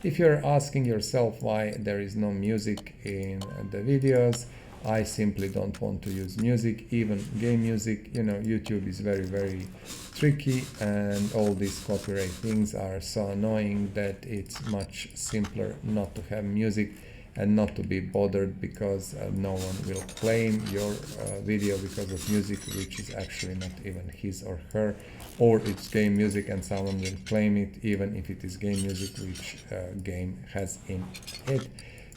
Speaker 2: If you're asking yourself why there is no music in the videos, I simply don't want to use music, even game music. You know, YouTube is very tricky, and all these copyright things are so annoying that it's much simpler not to have music and not to be bothered, because no one will claim your video because of music which is actually not even his or her, or it's game music and someone will claim it even if it is game music which game has in it.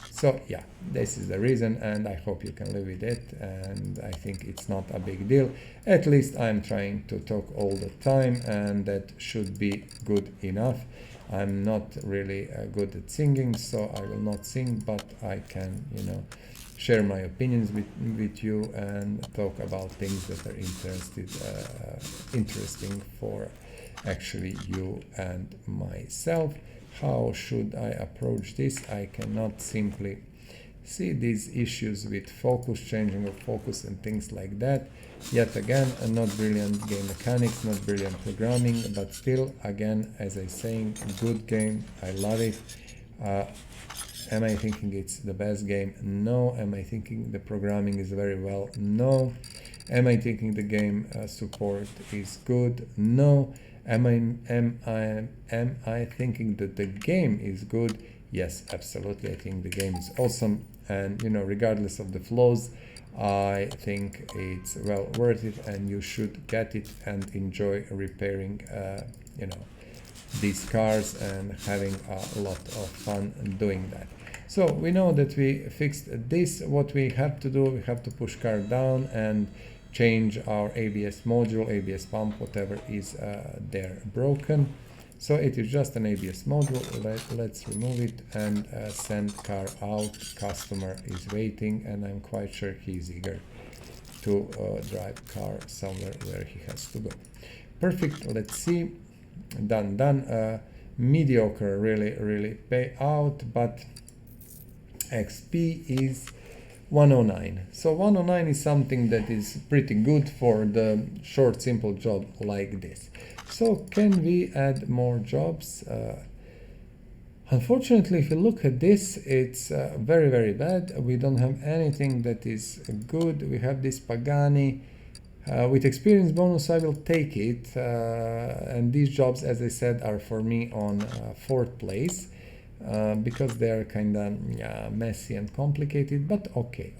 Speaker 2: So yeah, this is the reason, and I hope you can live with it, and I think it's not a big deal. At least I'm trying to talk all the time, and that should be good enough. I'm not really good at singing, so I will not sing, but I can, you know, share my opinions with you and talk about things that are interesting for actually you and myself. How should I approach this? I cannot simply see these issues with focus, changing of focus and things like that. Yet again, not brilliant game mechanics, not brilliant programming, but still, again, as I saying, good game. I love it. Am I thinking it's the best game? No. Am I thinking the programming is very well? No. Am I thinking the game support is good? No. Am I thinking that the game is good? Yes, absolutely. I think the game is awesome, and you know, regardless of the flaws, I think it's well worth it, and you should get it and enjoy repairing, you know, these cars and having a lot of fun doing that. So we know that we fixed this. What we have to do, we have to push car down and change our ABS module, ABS pump, whatever is there broken. So it is just an ABS module. Let's remove it and send car out. Customer is waiting, and I'm quite sure he's eager to drive car somewhere where he has to go. Perfect. Let's see. Done. Mediocre really pay out, but XP is 109. So 109 is something that is pretty good for the short, simple job like this. So can we add more jobs? Unfortunately, if you look at this, it's very bad. We don't have anything that is good. We have this Pagani. With experience bonus, I will take it. And these jobs, as I said, are for me on 4th place. Because they are kind of messy and complicated, but okay.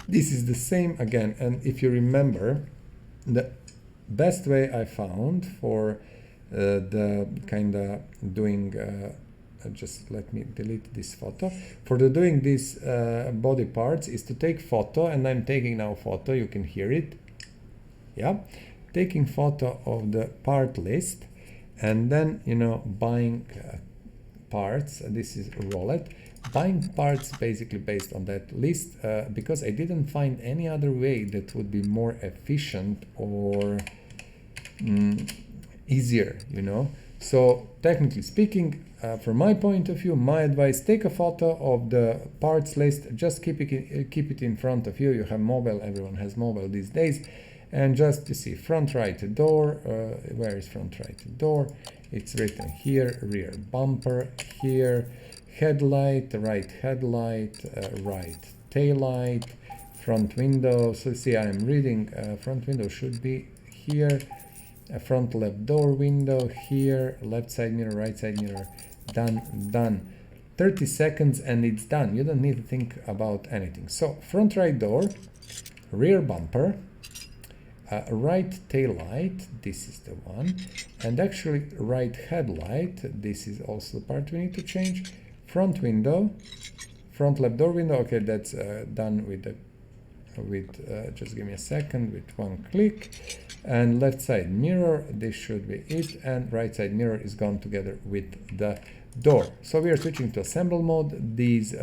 Speaker 2: This is the same again, and if you remember, the best way I found for the kind of doing, just let me delete this photo, for the doing these body parts is to take photo, and I'm taking now photo, you can hear it, yeah, taking photo of the part list, and then, you know, buying parts. This is Roulette, buying parts basically based on that list, because I didn't find any other way that would be more efficient or easier, you know. So technically speaking, from my point of view, my advice, take a photo of the parts list, just keep it in front of you. You have mobile, everyone has mobile these days, and just to see front right door, where is front right door? It's written here, rear bumper here, headlight, right headlight, right tail light, front window. So see, I am reading, front window should be here, front left door window here, left side mirror, right side mirror, done. 30 seconds and it's done. You don't need to think about anything. So front right door, rear bumper, right tail light, this is the one, and actually right headlight, this is also the part we need to change, front window, front left door window, okay, that's done with the with just give me a second, with one click. And left side mirror, this should be it, and right side mirror is gone together with the door. So we are switching to assemble mode. These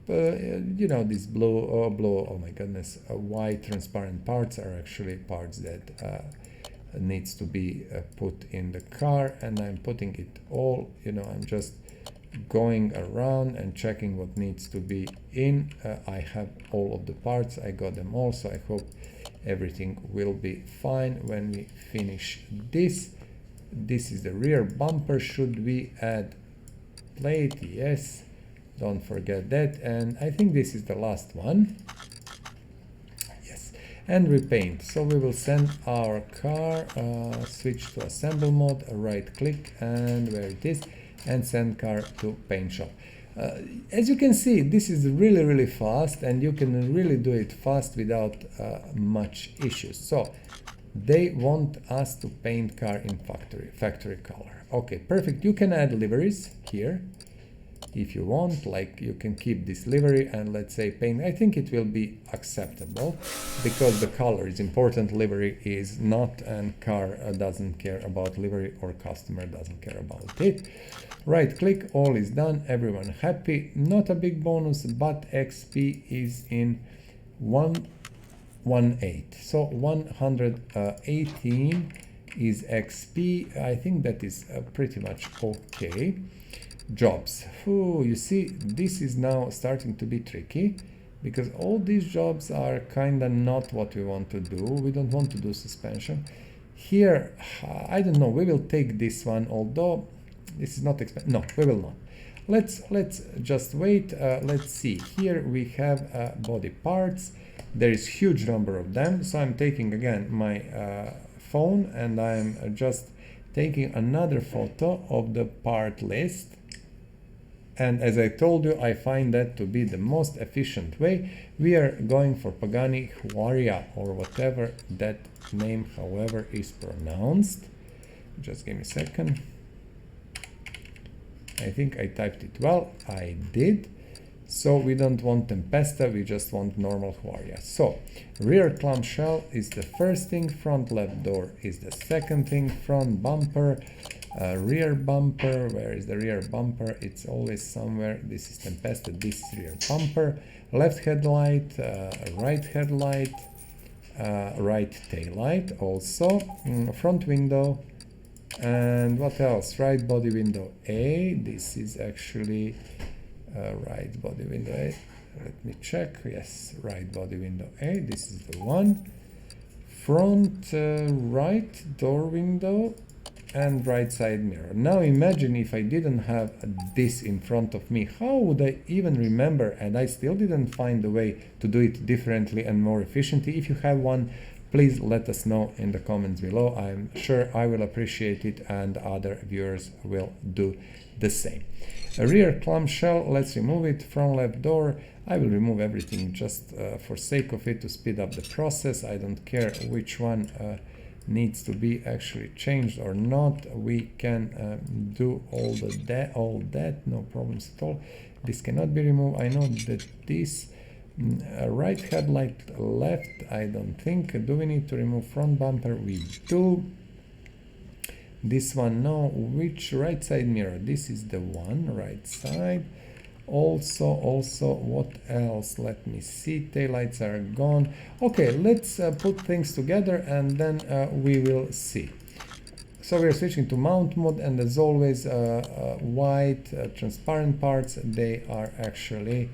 Speaker 2: you know, these oh my goodness, white transparent parts are actually parts that needs to be put in the car, and I'm putting it all, you know, I'm just going around and checking what needs to be in. I have all of the parts, I got them all, so I hope everything will be fine when we finish this. This is the rear bumper. Should we add plate? Yes, don't forget that. And I think this is the last one. Yes, and repaint. So we will send our car, switch to assemble mode, right click, and where it is, and send car to paint shop. As you can see, this is really fast, and you can really do it fast without much issues. So they want us to paint car in factory color. Okay, perfect. You can add liveries here if you want, like you can keep this livery and let's say paint. I think it will be acceptable because the color is important, livery is not, and car doesn't care about livery, or customer doesn't care about it. Right click, all is done, everyone happy. Not a big bonus, but XP is in 118. So 118 is XP. I think that is pretty much okay. Jobs. Ooh, you see, this is now starting to be tricky because all these jobs are kind of not what we want to do. We don't want to do suspension. Here, I don't know, we will take this one, although this is not expensive. No, we will not. Let's just wait. Let's see. Here we have body parts. There is huge number of them. So I'm taking again my phone and I'm just taking another photo of the part list. And as I told you, I find that to be the most efficient way. We are going for Pagani Huaria, or whatever that name, however, is pronounced. Just give me a second. I think I typed it well. I did. So we don't want Tempesta, we just want normal Huaria. So rear clamshell is the first thing, front left door is the second thing, front bumper, rear bumper. Where is the rear bumper? It's always somewhere. This is Tempesta, this is rear bumper, left headlight, right headlight, right tail light also, front window, and what else? Right body window A. This is actually right body window A. Let me check. Yes, right body window A. This is the one. Front right door window and right side mirror. Now imagine if I didn't have this in front of me, how would I even remember? And I still didn't find a way to do it differently and more efficiently. If you have one, please let us know in the comments below. I'm sure I will appreciate it and other viewers will do the same. A rear clamshell, let's remove it. Front left door, I will remove everything just for sake of it, to speed up the process. I don't care which one needs to be actually changed or not. We can do all that, no problems at all. This cannot be removed. I know that this right headlight left, I don't think. Do we need to remove front bumper? We do. This one, no. Which right side mirror? This is the one, right side. Also, what else? Let me see. Taillights are gone. Okay, let's put things together and then we will see. So we're switching to mount mode, and as always, white transparent parts, they are actually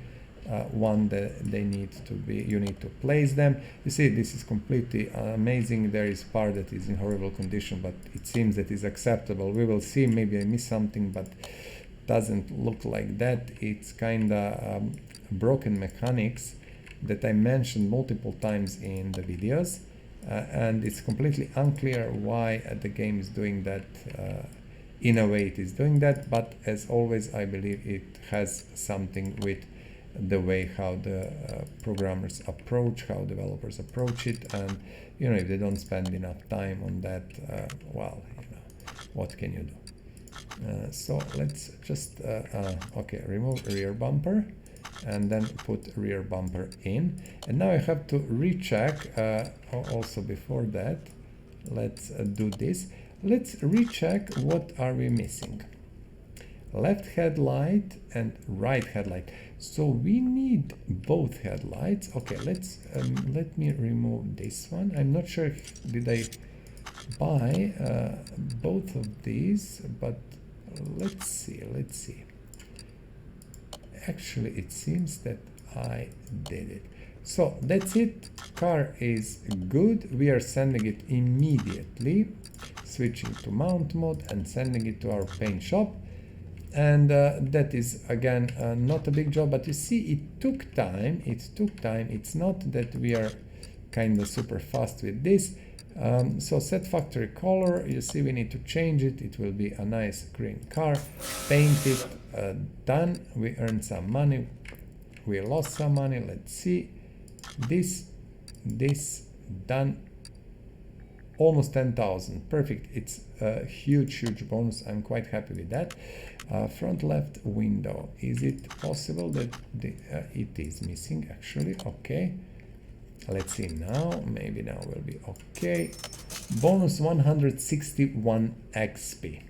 Speaker 2: one that they need to be, you need to place them. You see, this is completely amazing. There is part that is in horrible condition, but it seems that is acceptable. We will see, maybe I missed something, but doesn't look like that. It's kind of broken mechanics that I mentioned multiple times in the videos, and it's completely unclear why the game is doing that. In a way it is doing that, but as always I believe it has something with the way how the programmers approach, how developers approach it, and you know, if they don't spend enough time on that, well, you know, what can you do? So let's just okay, remove rear bumper. and then put rear bumper in. And now I have to recheck, also before that, let's do this. Let's recheck what are we missing. Left headlight and right headlight. So we need both headlights. Okay, let's let me remove this one. I'm not sure if did I buy both of these, but let's see. Actually, it seems that I did it. So that's it. Car is good. We are sending it immediately, switching to mount mode and sending it to our paint shop. And that is again not a big job, but you see it took time. It's not that we are kind of super fast with this. So set factory color, you see we need to change it. It will be a nice green car. Paint it, done. We earned some money, we lost some money. Let's see, this done, almost 10,000. Perfect. It's a huge bonus. I'm quite happy with that. Front left window, is it possible that it is missing actually? Okay, let's see now. Maybe now will be okay. Bonus 161 XP,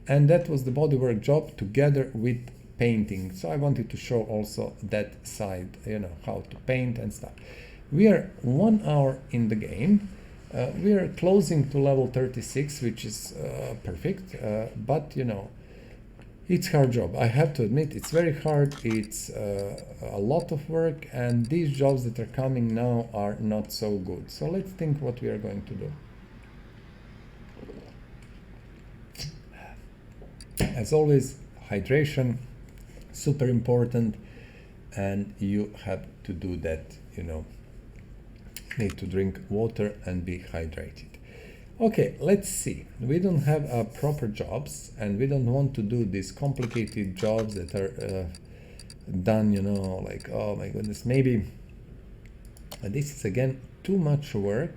Speaker 2: and that was the bodywork job together with painting. So I wanted to show also that side, you know, how to paint and stuff. We are 1 hour in the game. We are closing to level 36, which is perfect, but you know, it's hard job. I have to admit, it's very hard. It's a lot of work, and these jobs that are coming now are not so good. So let's think what we are going to do. As always, hydration, super important, and you have to do that, you know. Need to drink water and be hydrated. Okay, let's see. We don't have proper jobs, and we don't want to do these complicated jobs that are done, you know, like, oh my goodness, maybe this is again too much work.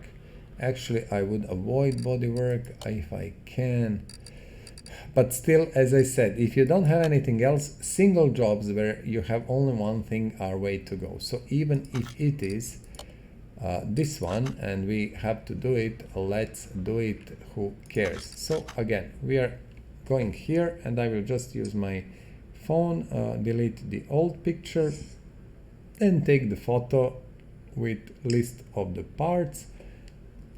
Speaker 2: Actually, I would avoid body work if I can. But still, as I said, if you don't have anything else, single jobs where you have only one thing are way to go. So even if it is this one and we have to do it, let's do it, who cares. So again, we are going here, and I will just use my phone, delete the old picture and take the photo with list of the parts,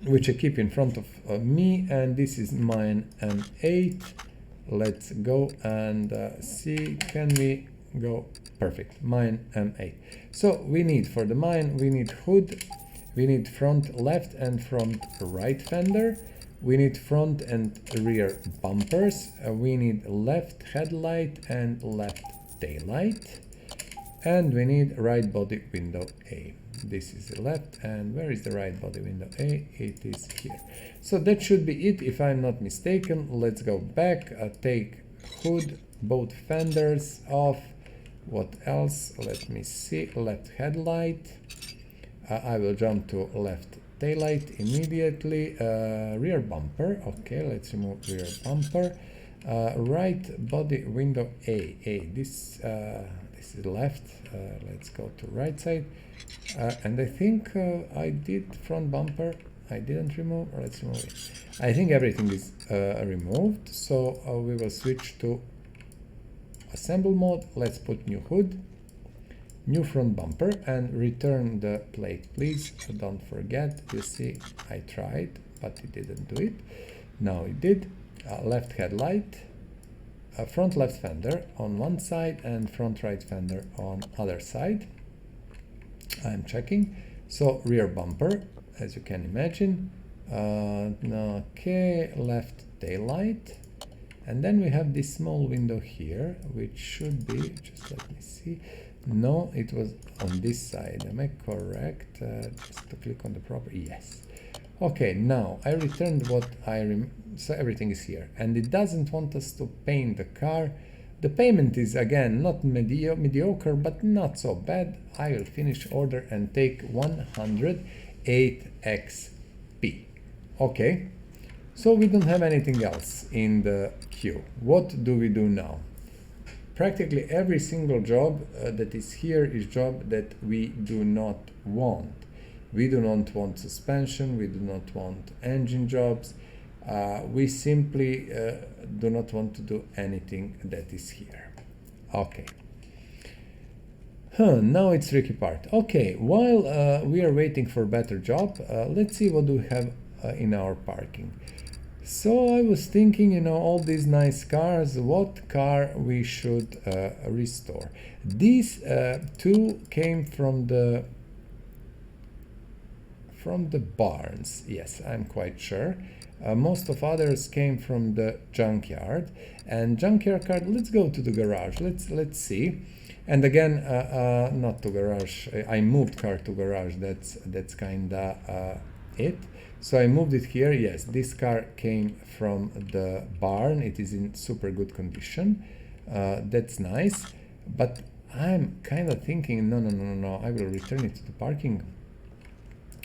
Speaker 2: which I keep in front of me, and this is mine M8. Let's go and see, can we go? Perfect, mine M8. So we need, for the mine, we need hood, we need front left and front right fender, we need front and rear bumpers, we need left headlight and left taillight, and we need right body window A. This is the left, and where is the right body window A? It is here. So that should be it, if I'm not mistaken. Let's go back, take hood, both fenders off. What else? Let me see. Left headlight. I will jump to left taillight immediately. Rear bumper. Okay, let's remove rear bumper. Right body window A. This is left. Let's go to right side. And I think I did front bumper. I didn't remove, or let's remove it. I think everything is removed. So we will switch to assemble mode. Let's put new hood, new front bumper, and return the plate, please. Don't forget. You see, I tried, but it didn't do it. Now it did. Left headlight, front left fender on one side and front right fender on other side. I'm checking. So rear bumper, as you can imagine. Okay, left taillight, and then we have this small window here, which should be, just let me see. No, it was on this side. Am I correct? Just to click on the proper. Yes. Okay, now I returned what so everything is here, and it doesn't want us to paint the car. The payment is again not mediocre, but not so bad. I will finish order and take 108 XP. Okay, so we don't have anything else in the queue. What do we do now? practically every single job that is here is job that we do not want. We do not want suspension, we do not want engine jobs, we simply do not want to do anything that is here. Okay. Now it's tricky part. Okay, while we are waiting for a better job, let's see what do we have in our parking. So I was thinking, you know, all these nice cars, what car we should restore. These two came from the barns. Yes, I'm quite sure. Most of others came from the junkyard. And junkyard car, let's go to the garage. Let's see. And again, not to garage. I moved car to garage. That's kinda it. So I moved it here. Yes, this car came from the barn. It is in super good condition. That's nice. But I'm kind of thinking, no. I will return it to the parking.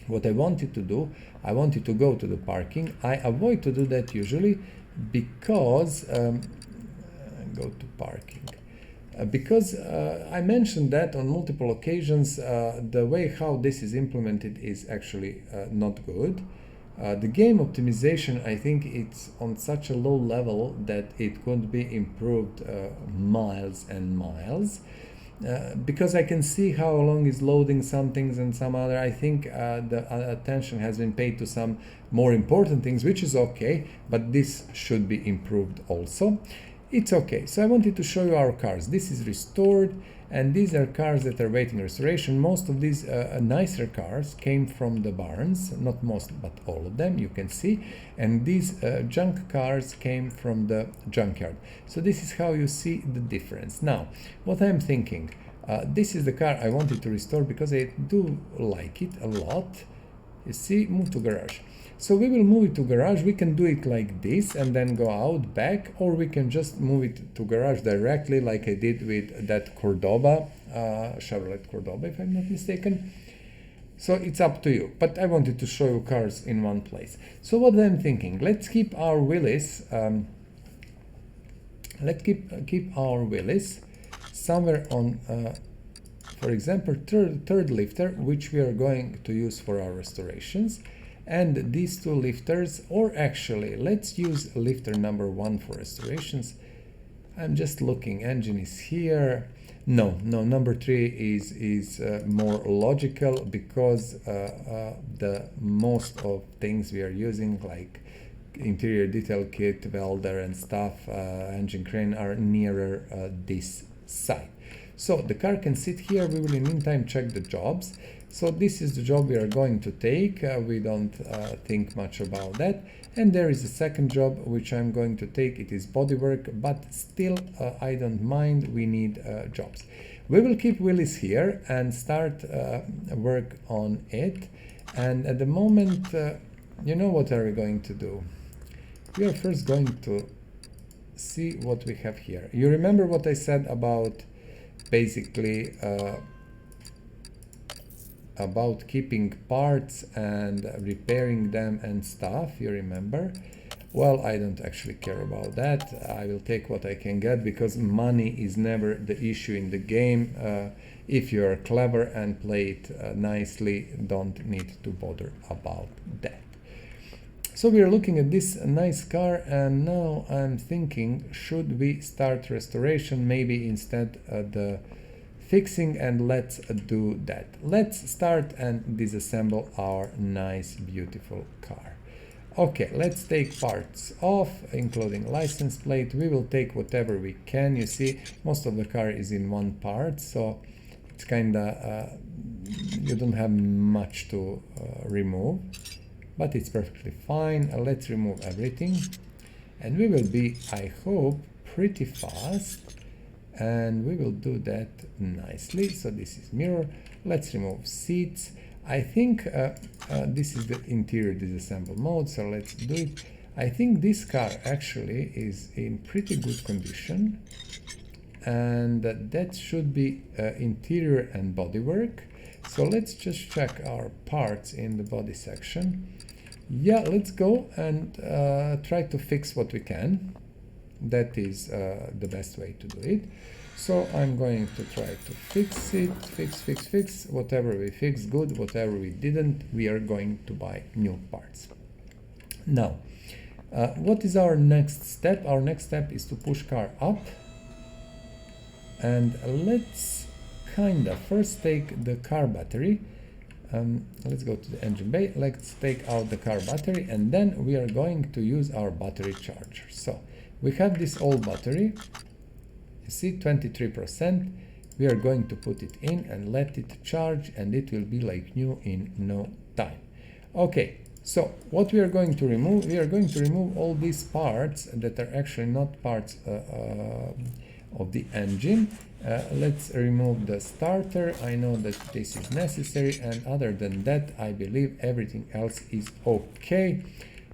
Speaker 2: What I wanted to do, I wanted to go to the parking. I avoid to do that usually because go to parking. Because I mentioned that on multiple occasions, the way how this is implemented is actually not good. The game optimization, I think it's on such a low level that it could be improved miles and miles. Because I can see how long is loading some things and some other. I think the attention has been paid to some more important things, which is okay, but this should be improved also. It's okay. So I wanted to show you our cars. This is restored, and these are cars that are waiting restoration. Most of these nicer cars came from the barns, not most, but all of them, you can see. And these junk cars came from the junkyard. So this is how you see the difference. Now, what I'm thinking, this is the car I wanted to restore because I do like it a lot. You see, move to garage. So we will move it to garage. We can do it like this and then go out back, or we can just move it to garage directly like I did with that Cordoba, Chevrolet Cordoba, if I'm not mistaken. So it's up to you, but I wanted to show you cars in one place. So what I'm thinking, let's keep our Willis, let's keep our Willis somewhere on, for example, third lifter, which we are going to use for our restorations. And these two lifters, or actually, let's use lifter number 1 for restorations. I'm just looking, engine is here. No, number 3 is more logical because the most of things we are using, like interior detail kit, welder and stuff, engine crane, are nearer this side. So the car can sit here. We will in the meantime check the jobs. So this is the job we are going to take. We don't think much about that. And there is a second job which I'm going to take. It is bodywork, but still I don't mind. We need jobs. We will keep Willis here and start work on it. And at the moment, you know what are we going to do? We are first going to see what we have here. You remember what I said about basically about keeping parts and repairing them and stuff, you remember? Well, I don't actually care about that. I will take what I can get because money is never the issue in the game. If you are clever and play it nicely, don't need to bother about that. So we are looking at this nice car, and now I'm thinking, should we start restoration maybe instead of the fixing, and let's do that. Let's start and disassemble our nice beautiful car. Okay, let's take parts off, including license plate. We will take whatever we can. You see, most of the car is in one part, so it's kinda you don't have much to remove, but it's perfectly fine. Let's remove everything, and we will be, I hope, pretty fast. And we will do that nicely. So this is mirror. Let's remove seats. I think this is the interior disassemble mode, so let's do it. I think this car actually is in pretty good condition, and that should be interior and bodywork. So let's just check our parts in the body section. Yeah, let's go and try to fix what we can. That is the best way to do it. So I'm going to try to fix it, fix. Whatever we fix, good. Whatever we didn't, we are going to buy new parts. Now, what is our next step? Our next step is to push car up. And let's first take the car battery. Let's go to the engine bay. Let's take out the car battery, and then we are going to use our battery charger. So we have this old battery. You see, 23%. We are going to put it in and let it charge, and it will be like new in no time. Okay, so what we are going to remove? We are going to remove all these parts that are actually not parts of the engine. Let's remove the starter. I know that this is necessary, and other than that, I believe everything else is okay.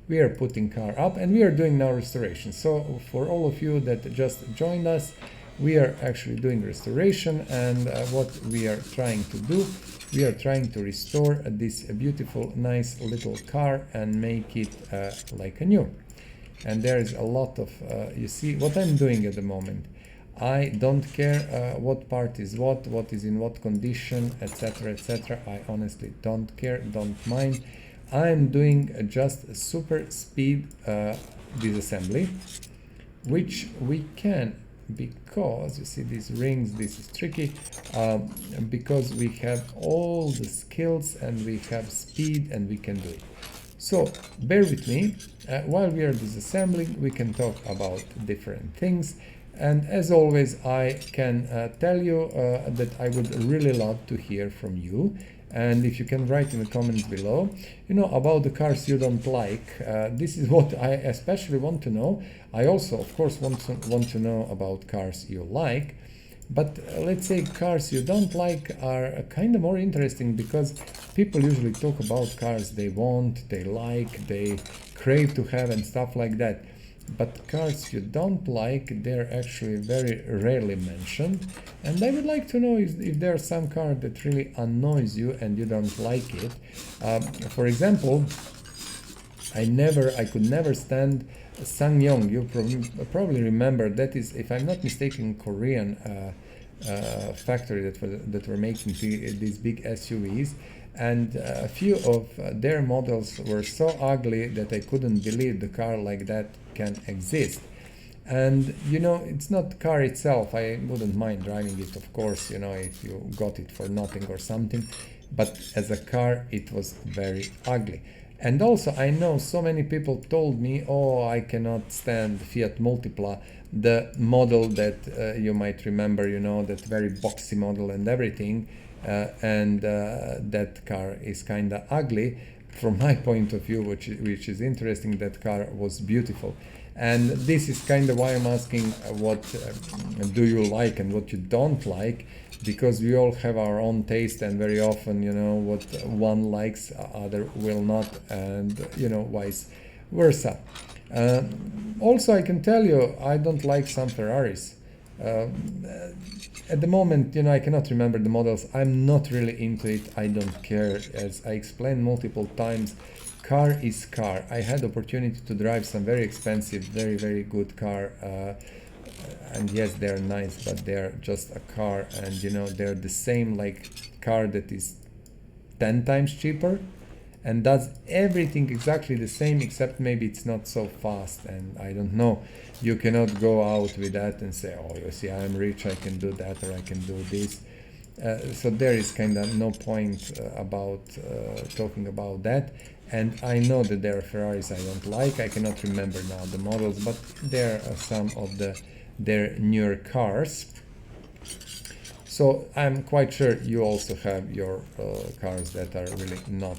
Speaker 2: We are putting car up, and we are doing now restoration. So for all of you that just joined us, we are actually doing restoration, and what we are trying to do, we are trying to restore this beautiful, nice little car and make it like a new. And there is a lot of, you see what I'm doing at the moment. I don't care what part is what is in what condition, etc., etc. I honestly don't care, don't mind. I'm doing just super speed disassembly, which we can, because you see these rings, this is tricky, because we have all the skills and we have speed and we can do it. So bear with me, while we are disassembling we can talk about different things. And as always, I can tell you that I would really love to hear from you. And if you can write in the comments below, you know, about the cars you don't like. This is what I especially want to know. I also, of course, want to know about cars you like. But let's say cars you don't like are kind of more interesting, because people usually talk about cars they want, they like, they crave to have and stuff like that. But cars you don't like, they're actually very rarely mentioned. And I would like to know if there's some car that really annoys you and you don't like it. For example, I could never stand Sangyong. You probably remember, that is, if I'm not mistaken, Korean factory that were making these big SUVs. And a few of their models were so ugly that I couldn't believe the car like that can exist. And you know, it's not car itself, I wouldn't mind driving it, of course, you know, if you got it for nothing or something, but as a car it was very ugly. And also I know so many people told me, oh, I cannot stand Fiat Multipla, the model that you might remember, you know, that very boxy model and everything. And that car is kind of ugly from my point of view, which is interesting. That car was beautiful, and this is kind of why I'm asking what do you like and what you don't like, because we all have our own taste, and very often, you know, what one likes other will not, and you know, vice versa. Also, I can tell you I don't like some Ferraris. At the moment, you know, I cannot remember the models. I'm not really into it. I don't care. As I explained multiple times, car is car. I had the opportunity to drive some very expensive, very, very good car. And yes, they're nice, but they're just a car. And, you know, they're the same like car that is 10 times cheaper and does everything exactly the same, except maybe it's not so fast. And I don't know. You cannot go out with that and say, oh, you see, I'm rich, I can do that, or I can do this. So there is kind of no point about talking about that. And I know that there are Ferraris I don't like. I cannot remember now the models, but there are some of their newer cars. So I'm quite sure you also have your cars that are really not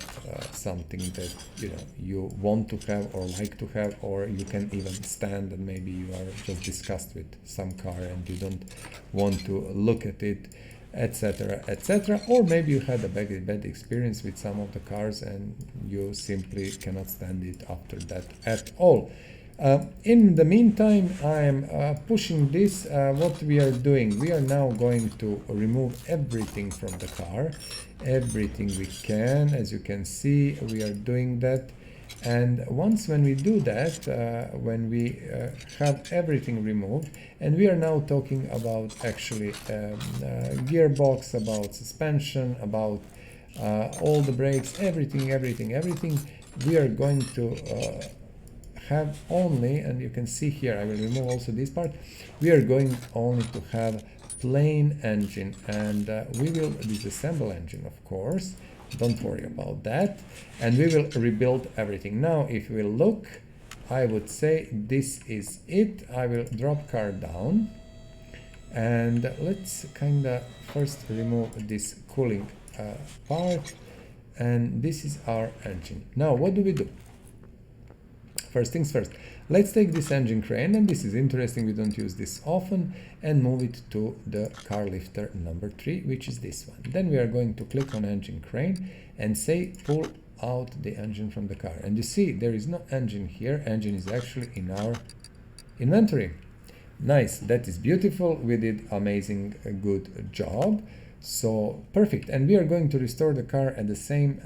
Speaker 2: something that, you know, you want to have or like to have, or you can even stand, and maybe you are just disgusted with some car and you don't want to look at it, etc., etc. Or maybe you had a bad experience with some of the cars and you simply cannot stand it after that at all. In the meantime, I'm pushing this. What we are doing, we are now going to remove everything from the car, everything we can. As you can see, we are doing that. And once when we do that, when we have everything removed, and we are now talking about actually gearbox, about suspension, about all the brakes, everything, we are going to have only, and you can see here, I will remove also this part, we are going only to have plain engine, and we will disassemble engine, of course, don't worry about that, and we will rebuild everything. Now if we look, I would say this is it. I will drop car down, and let's kinda first remove this cooling part, and this is our engine. Now what do we do? First things first, let's take this engine crane, and this is interesting, we don't use this often, and move it to the car lifter number 3, which is this one. Then we are going to click on engine crane and say pull out the engine from the car. And you see there is no engine here, engine is actually in our inventory. Nice, that is beautiful, we did amazing, good job. So perfect, and we are going to restore the car at the same,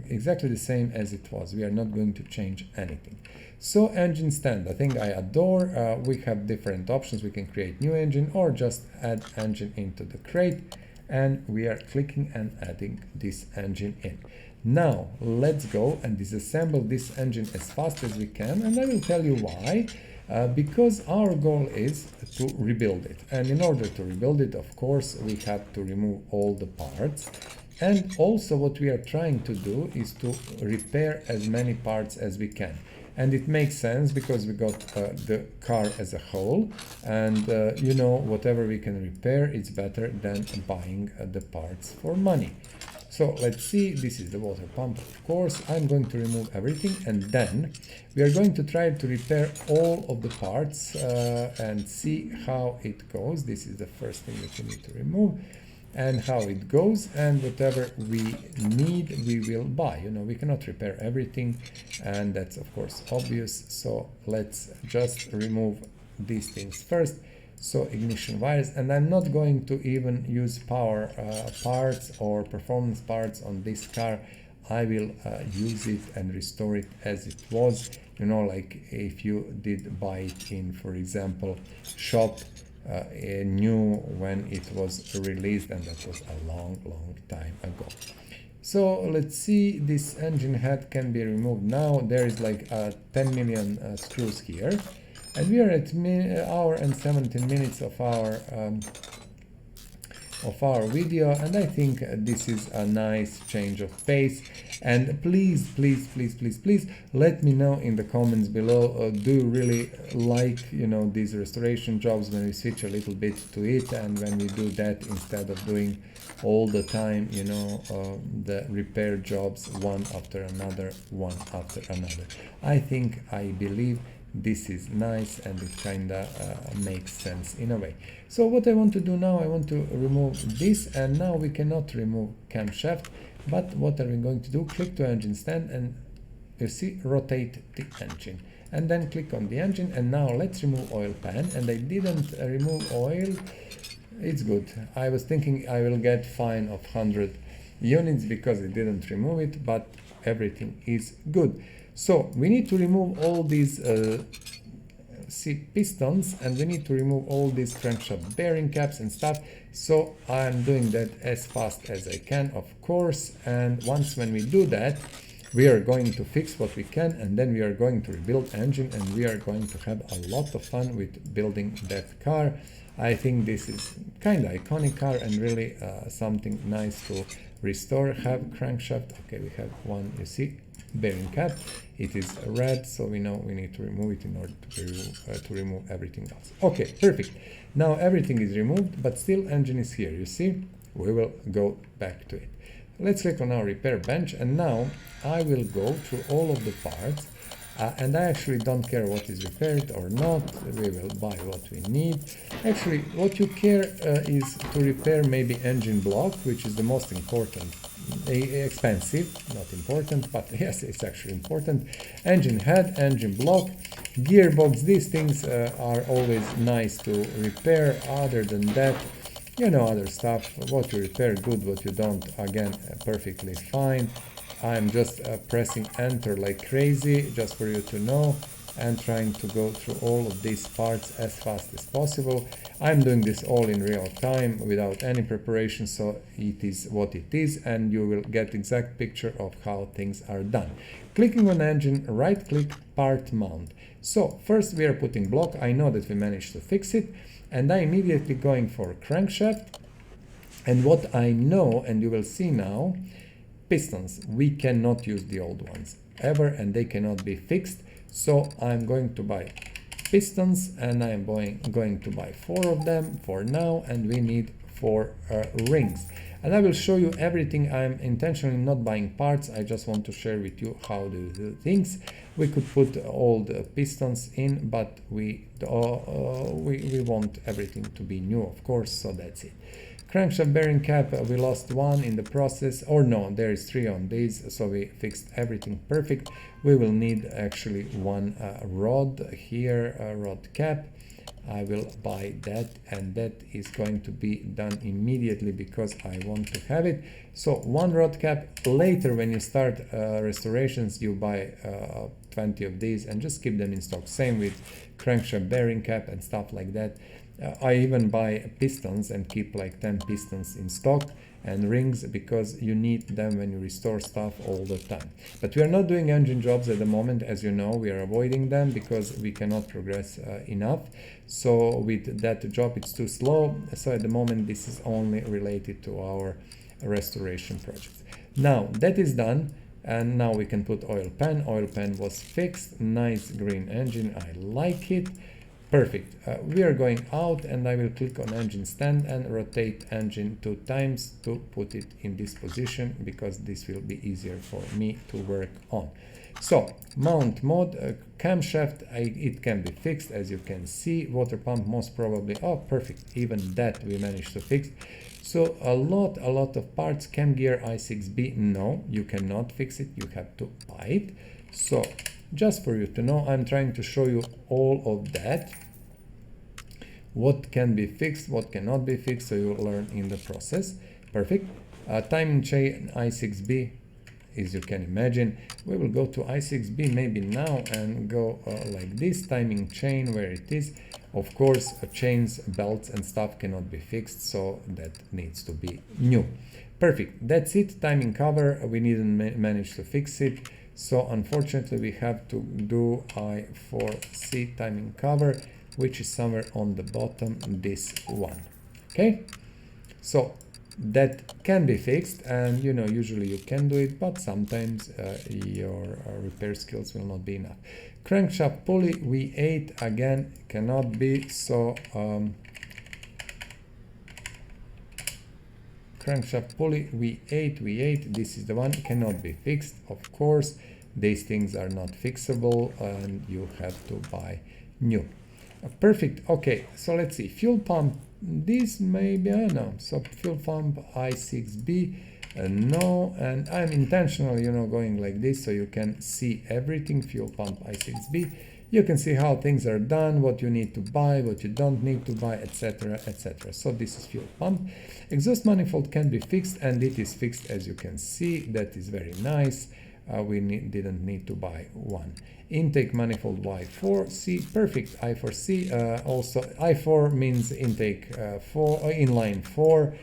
Speaker 2: exactly the same as it was. We are not going to change anything. So engine stand, I think I adore. We have different options. We can create new engine or just add engine into the crate, and we are clicking and adding this engine in. Now let's go and disassemble this engine as fast as we can, and I will tell you why. Because our goal is to rebuild it, and in order to rebuild it, of course, we have to remove all the parts, and also what we are trying to do is to repair as many parts as we can. And it makes sense because we got the car as a whole, and you know, whatever we can repair, it's better than buying the parts for money. So let's see, this is the water pump, of course. I'm going to remove everything, and then we are going to try to repair all of the parts and see how it goes. This is the first thing that you need to remove, and how it goes, and whatever we need we will buy. You know, we cannot repair everything, and that's of course obvious. So let's just remove these things first. So ignition wires, and I'm not going to even use power parts or performance parts on this car. I will use it and restore it as it was, you know, like if you did buy it in, for example, shop new when it was released, and that was a long time ago. So let's see, this engine head can be removed now. There is like 10 million screws here. And we are at hour and 17 minutes of our video, and I think this is a nice change of pace. And please let me know in the comments below, do you really like, you know, these restoration jobs when we switch a little bit to it, and when we do that instead of doing all the time, you know, the repair jobs one after another. I believe this is nice, and it kinda makes sense in a way. So what I want to do now, I want to remove this, and now we cannot remove camshaft, but what are we going to do? Click to engine stand, and you see, rotate the engine, and then click on the engine. And now let's remove oil pan, and I didn't remove oil. It's good. I was thinking I will get fine of 100 units because I didn't remove it, but everything is good. So we need to remove all these pistons, and we need to remove all these crankshaft bearing caps and stuff. So I'm doing that as fast as I can, of course. And once when we do that, we are going to fix what we can, and then we are going to rebuild engine, and we are going to have a lot of fun with building that car. I think this is kind of iconic car, and really something nice to restore. Have crankshaft, okay, we have one, you see, bearing cap, it is red, so we know we need to remove it in order to remove everything else. Okay, perfect. Now everything is removed, but still engine is here, you see. We will go back to it. Let's click on our repair bench, and now I will go through all of the parts, and I actually don't care what is repaired or not. We will buy what we need. Actually, what you care is to repair maybe engine block, which is the most important. Expensive, not important, but yes, it's actually important. Engine head, engine block, gearbox, these things are always nice to repair. Other than that, you know, other stuff, what you repair, good, what you don't, again, perfectly fine. I'm just pressing enter like crazy, just for you to know, and trying to go through all of these parts as fast as possible. I'm doing this all in real time without any preparation, so it is what it is, and you will get exact picture of how things are done. Clicking on engine, right click, part mount. So first we are putting block. I know that we managed to fix it, and I'm immediately going for crankshaft. And what I know, and you will see now, pistons, we cannot use the old ones ever, and they cannot be fixed. So I'm going to buy pistons, and I'm going to buy 4 of them for now, and we need 4 rings. And I will show you everything. I'm intentionally not buying parts. I just want to share with you how to do things. We could put all the pistons in, but we want everything to be new, of course, so that's it. Crankshaft bearing cap, we lost 1 in the process, or no, there is 3 on these, so we fixed everything perfect. We will need actually 1 rod here, rod cap. I will buy that, and that is going to be done immediately because I want to have it. So 1 rod cap. Later when you start restorations, you buy 20 of these and just keep them in stock. Same with crankshaft bearing cap and stuff like that. I even buy pistons and keep like 10 pistons in stock, and rings, because you need them when you restore stuff all the time. But we are not doing engine jobs at the moment, as you know. We are avoiding them because we cannot progress enough. So with that job it's too slow. So at the moment this is only related to our restoration projects. Now that is done, and now we can put oil pan. Oil pan was fixed. Nice green engine, I like it. Perfect. We are going out, and I will click on engine stand and rotate engine 2 times to put it in this position, because this will be easier for me to work on. So mount mode, camshaft, it can be fixed, as you can see. Water pump most probably, oh perfect, even that we managed to fix. So a lot of parts. Cam gear i6B, no, you cannot fix it, you have to buy it. So just for you to know, I'm trying to show you all of that, what can be fixed, what cannot be fixed, so you will learn in the process. Perfect. Timing chain i6B, as you can imagine. We will go to i6B maybe now and go like this. Timing chain, where it is. Of course, chains, belts and stuff cannot be fixed, so that needs to be new. Perfect. That's it. Timing cover, we didn't manage to fix it, so unfortunately we have to do I4C timing cover, which is somewhere on the bottom, this one. Okay, so that can be fixed, and you know, usually you can do it, but sometimes your repair skills will not be enough. Crankshaft pulley V8, again cannot be, so crankshaft pulley V8, this is the one, cannot be fixed, of course. These things are not fixable, and you have to buy new. Perfect. Okay, so let's see. Fuel pump, this maybe, I don't know. So fuel pump i6B, no, and I'm intentionally, you know, going like this so you can see everything. Fuel pump i6B, you can see how things are done, what you need to buy, what you don't need to buy, etc, etc. So this is fuel pump. Exhaust manifold can be fixed, and it is fixed, as you can see. That is very nice. We didn't need to buy one. Intake manifold Y4C, perfect. I4C, also I4 means intake 4, inline 4.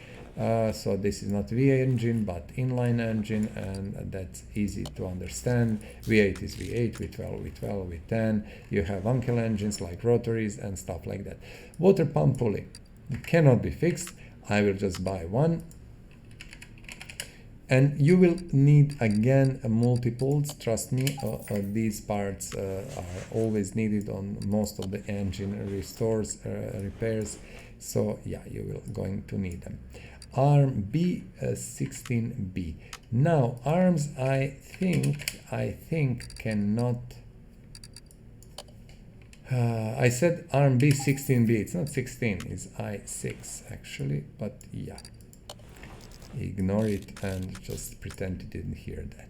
Speaker 2: So this is not V engine but inline engine, and that's easy to understand. V8 is V8, V12, V12, V10. You have uncle engines like rotaries and stuff like that. Water pump pulley cannot be fixed. I will just buy one. And you will need again multiples, trust me. These parts are always needed on most of the engine restores, repairs. So yeah, you will going to need them. Arm B16B. Now arms, I think cannot. I said arm B16B. It's not 16. It's I6 actually, but yeah. Ignore it and just pretend you didn't hear that.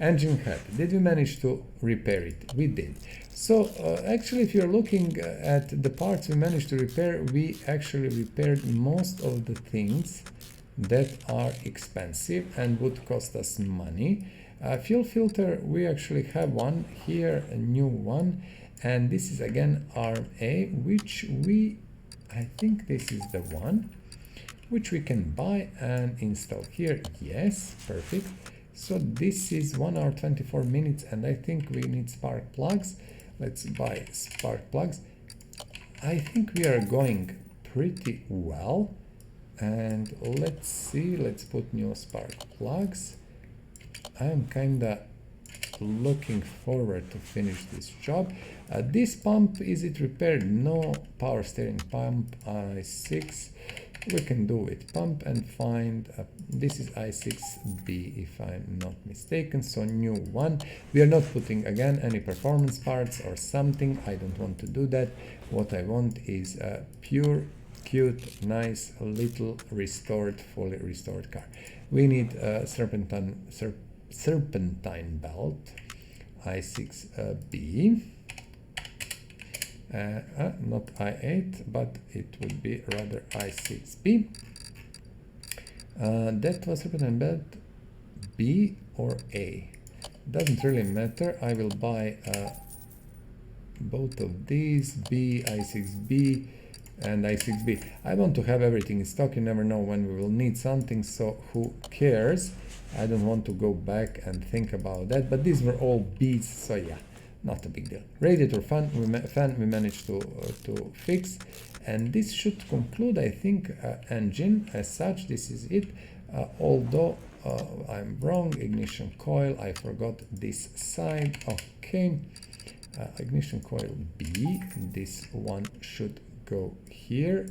Speaker 2: Engine head, did we manage to repair it? We did. So actually, if you're looking at the parts we managed to repair, we actually repaired most of the things that are expensive and would cost us money. Fuel filter, we actually have one here, a new one, and this is again arm A, which I think this is the one which we can buy and install here. Yes, perfect. So this is 1 hour 24 minutes, and I think we need spark plugs. Let's buy spark plugs. I think we are going pretty well, and let's see, let's put new spark plugs. I'm kinda looking forward to finish this job. This pump, is it repaired? No. Power steering pump i6. We can do with pump and find, this is i6b if I'm not mistaken, so new one. We are not putting again any performance parts or something. I don't want to do that. What I want is a pure, cute, nice, little restored, fully restored car. We need a serpentine belt, i6b. Not i8, but it would be rather i6b. That was serpentine belt B or A. Doesn't really matter. I will buy both of these, B, i6b, and i6b. I want to have everything in stock. You never know when we will need something, so who cares? I don't want to go back and think about that, but these were all B's, so yeah. Not a big deal. Radiator fan we managed to fix, and this should conclude, I think, engine as such. This is it. Although I'm wrong, ignition coil, I forgot this side. Okay, ignition coil B. This one should go here,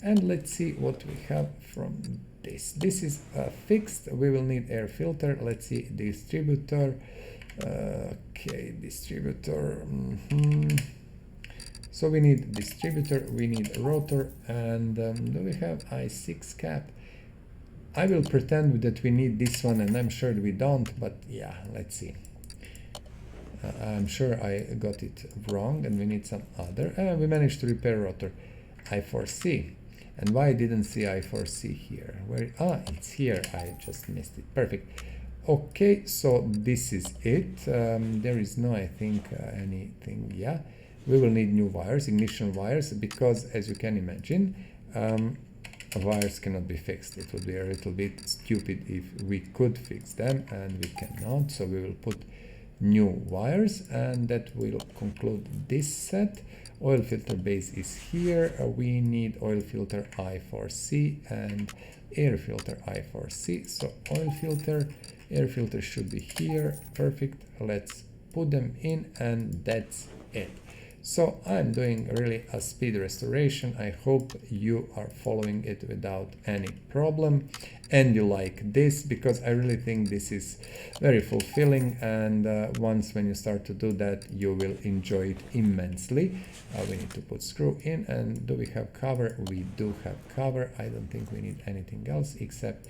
Speaker 2: and let's see what we have from this. This is fixed. We will need air filter. Let's see, distributor. Okay, distributor. So we need distributor, we need rotor, and do we have i6 cap? I will pretend that we need this one, and I'm sure we don't, but yeah, let's see. I'm sure I got it wrong, and we need some other. We managed to repair rotor. I4C. And why I didn't see I4C here? Where? It's here. I just missed it. Perfect. Okay, so this is it. There is no, I think, anything. Yeah, we will need new wires, ignition wires, because as you can imagine, wires cannot be fixed. It would be a little bit stupid if we could fix them, and we cannot. So we will put new wires, and that will conclude this set. Oil filter base is here. We need oil filter I4C and air filter I4C. So oil filter, air filter should be here. Perfect. Let's put them in, and that's it. So I'm doing really a speed restoration. I hope you are following it without any problem and you like this, because I really think this is very fulfilling, and once when you start to do that, you will enjoy it immensely. We need to put screw in, and do we have cover? We do have cover. I don't think we need anything else except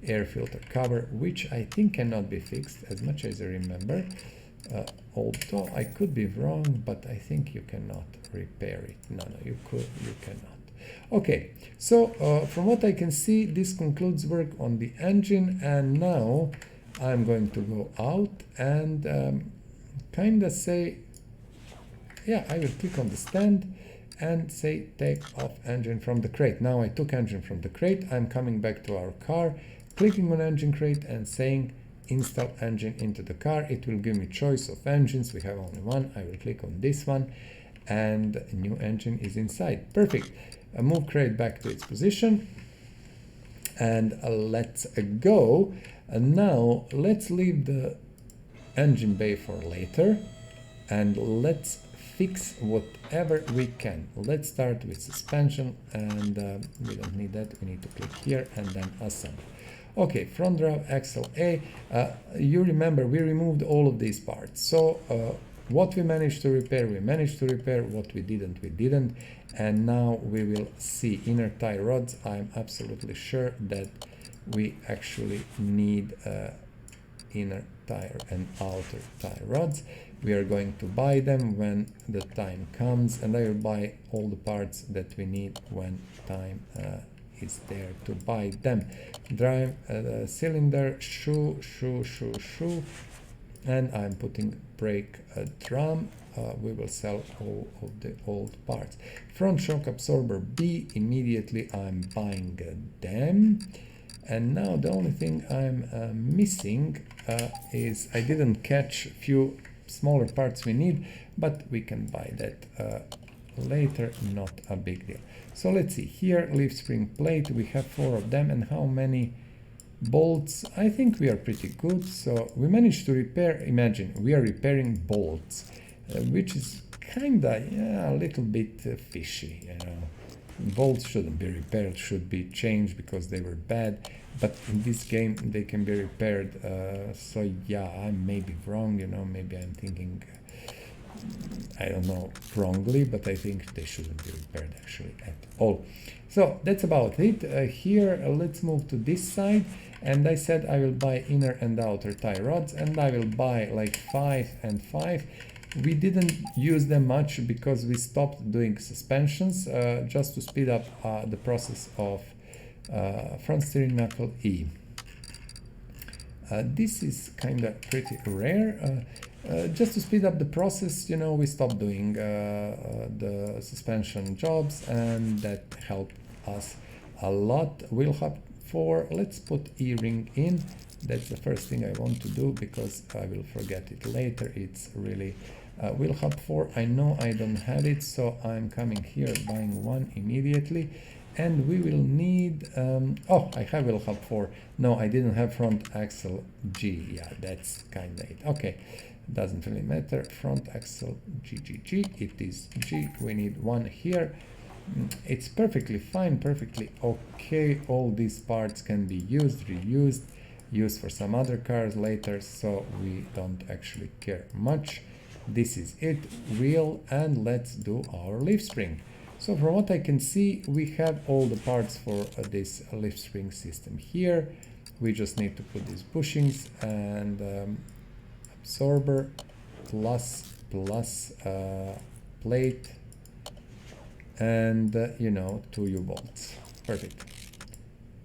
Speaker 2: air filter cover, which I think cannot be fixed as much as I remember. Although I could be wrong, but I think you cannot repair it. No, you cannot. Okay, so from what I can see, this concludes work on the engine, and now I'm going to go out and kind of say, yeah, I will click on the stand and say take off engine from the crate. Now I took engine from the crate. I'm coming back to our car, clicking on engine crate and saying install engine into the car. It will give me choice of engines. We have only one. I will click on this one, and a new engine is inside. Perfect. Move crate back to its position, and let's go. And now let's leave the engine bay for later, and let's fix whatever we can. Let's start with suspension, and we don't need that. We need to click here and then assemble. Okay, front drive axle A. You remember we removed all of these parts. So what we managed to repair, we managed to repair. What we didn't. And now we will see inner tie rods. I'm absolutely sure that we actually need inner tire and outer tie rods. We are going to buy them when the time comes, and I will buy all the parts that we need when time is there to buy them. Drive cylinder, shoe, and I'm putting brake drum. We will sell all of the old parts. Front shock absorber B, immediately I'm buying them. And now the only thing I'm missing is I didn't catch a few smaller parts we need, but we can buy that later, not a big deal. So let's see here, leaf spring plate, we have 4 of them, and how many bolts? I think we are pretty good. So we managed to repair, imagine we are repairing bolts, which is kinda a little bit fishy, you know. Bolts shouldn't be repaired, should be changed because they were bad, but in this game they can be repaired. So yeah, I may be wrong, you know, maybe I'm thinking, I don't know, wrongly, but I think they shouldn't be repaired actually at all. So that's about it. Here, let's move to this side, and I said I will buy inner and outer tie rods, and I will buy like 5 and 5. We didn't use them much because we stopped doing suspensions, just to speed up the process of front steering knuckle E. This is kind of pretty rare. Just to speed up the process, you know, we stopped doing the suspension jobs, and that helped us a lot. Wheel hub 4, let's put E-ring in. That's the first thing I want to do because I will forget it later. It's really wheel hub 4. I know I don't have it, so I'm coming here, buying one immediately. And we will need, oh, I have wheel hub 4. No, I didn't have front axle G. Yeah, that's kind of it. Okay, doesn't really matter. Front axle G. It is G. We need one here. It's perfectly fine, perfectly okay. All these parts can be used, reused, used for some other cars later, so we don't actually care much. This is it, wheel, and let's do our leaf spring. So from what I can see, we have all the parts for this leaf spring system here. We just need to put these bushings and absorber plus plate and you know, 2 U-bolts. Perfect.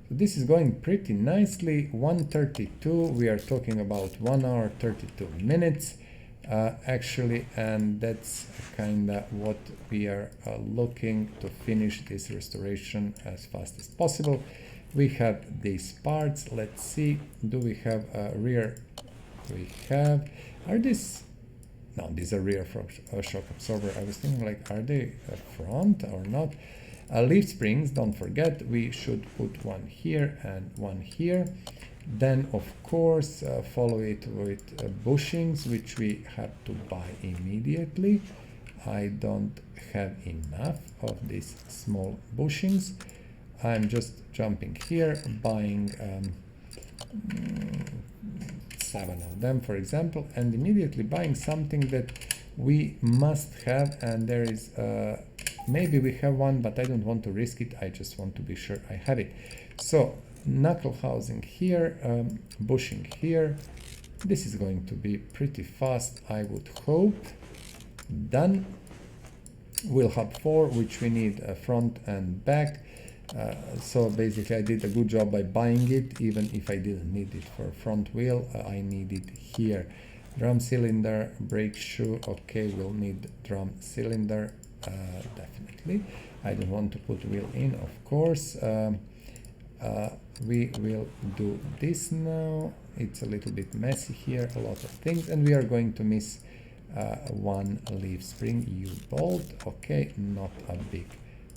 Speaker 2: So this is going pretty nicely. 1:32. We are talking about 1 hour 32 minutes. Actually, and that's kind of what we are looking to finish this restoration as fast as possible. We have these parts. Let's see, do we have a rear? We have, are these, no, these are rear shock absorber. I was thinking like, are they front or not? Leaf springs, don't forget, we should put one here and one here. Then of course follow it with bushings, which we have to buy immediately. I don't have enough of these small bushings. I'm just jumping here, buying 7 of them, for example, and immediately buying something that we must have, and there is maybe we have one, but I don't want to risk it. I just want to be sure I have it. So knuckle housing here, bushing here. This is going to be pretty fast, I would hope. Done. Wheel hub 4, which we need front and back. So basically I did a good job by buying it, even if I didn't need it for front wheel. I need it here. Drum cylinder, brake shoe. Okay, we'll need drum cylinder, definitely. I don't want to put wheel in, of course. We will do this now. It's a little bit messy here, a lot of things, and we are going to miss one leaf spring U-bolt. Okay, not a big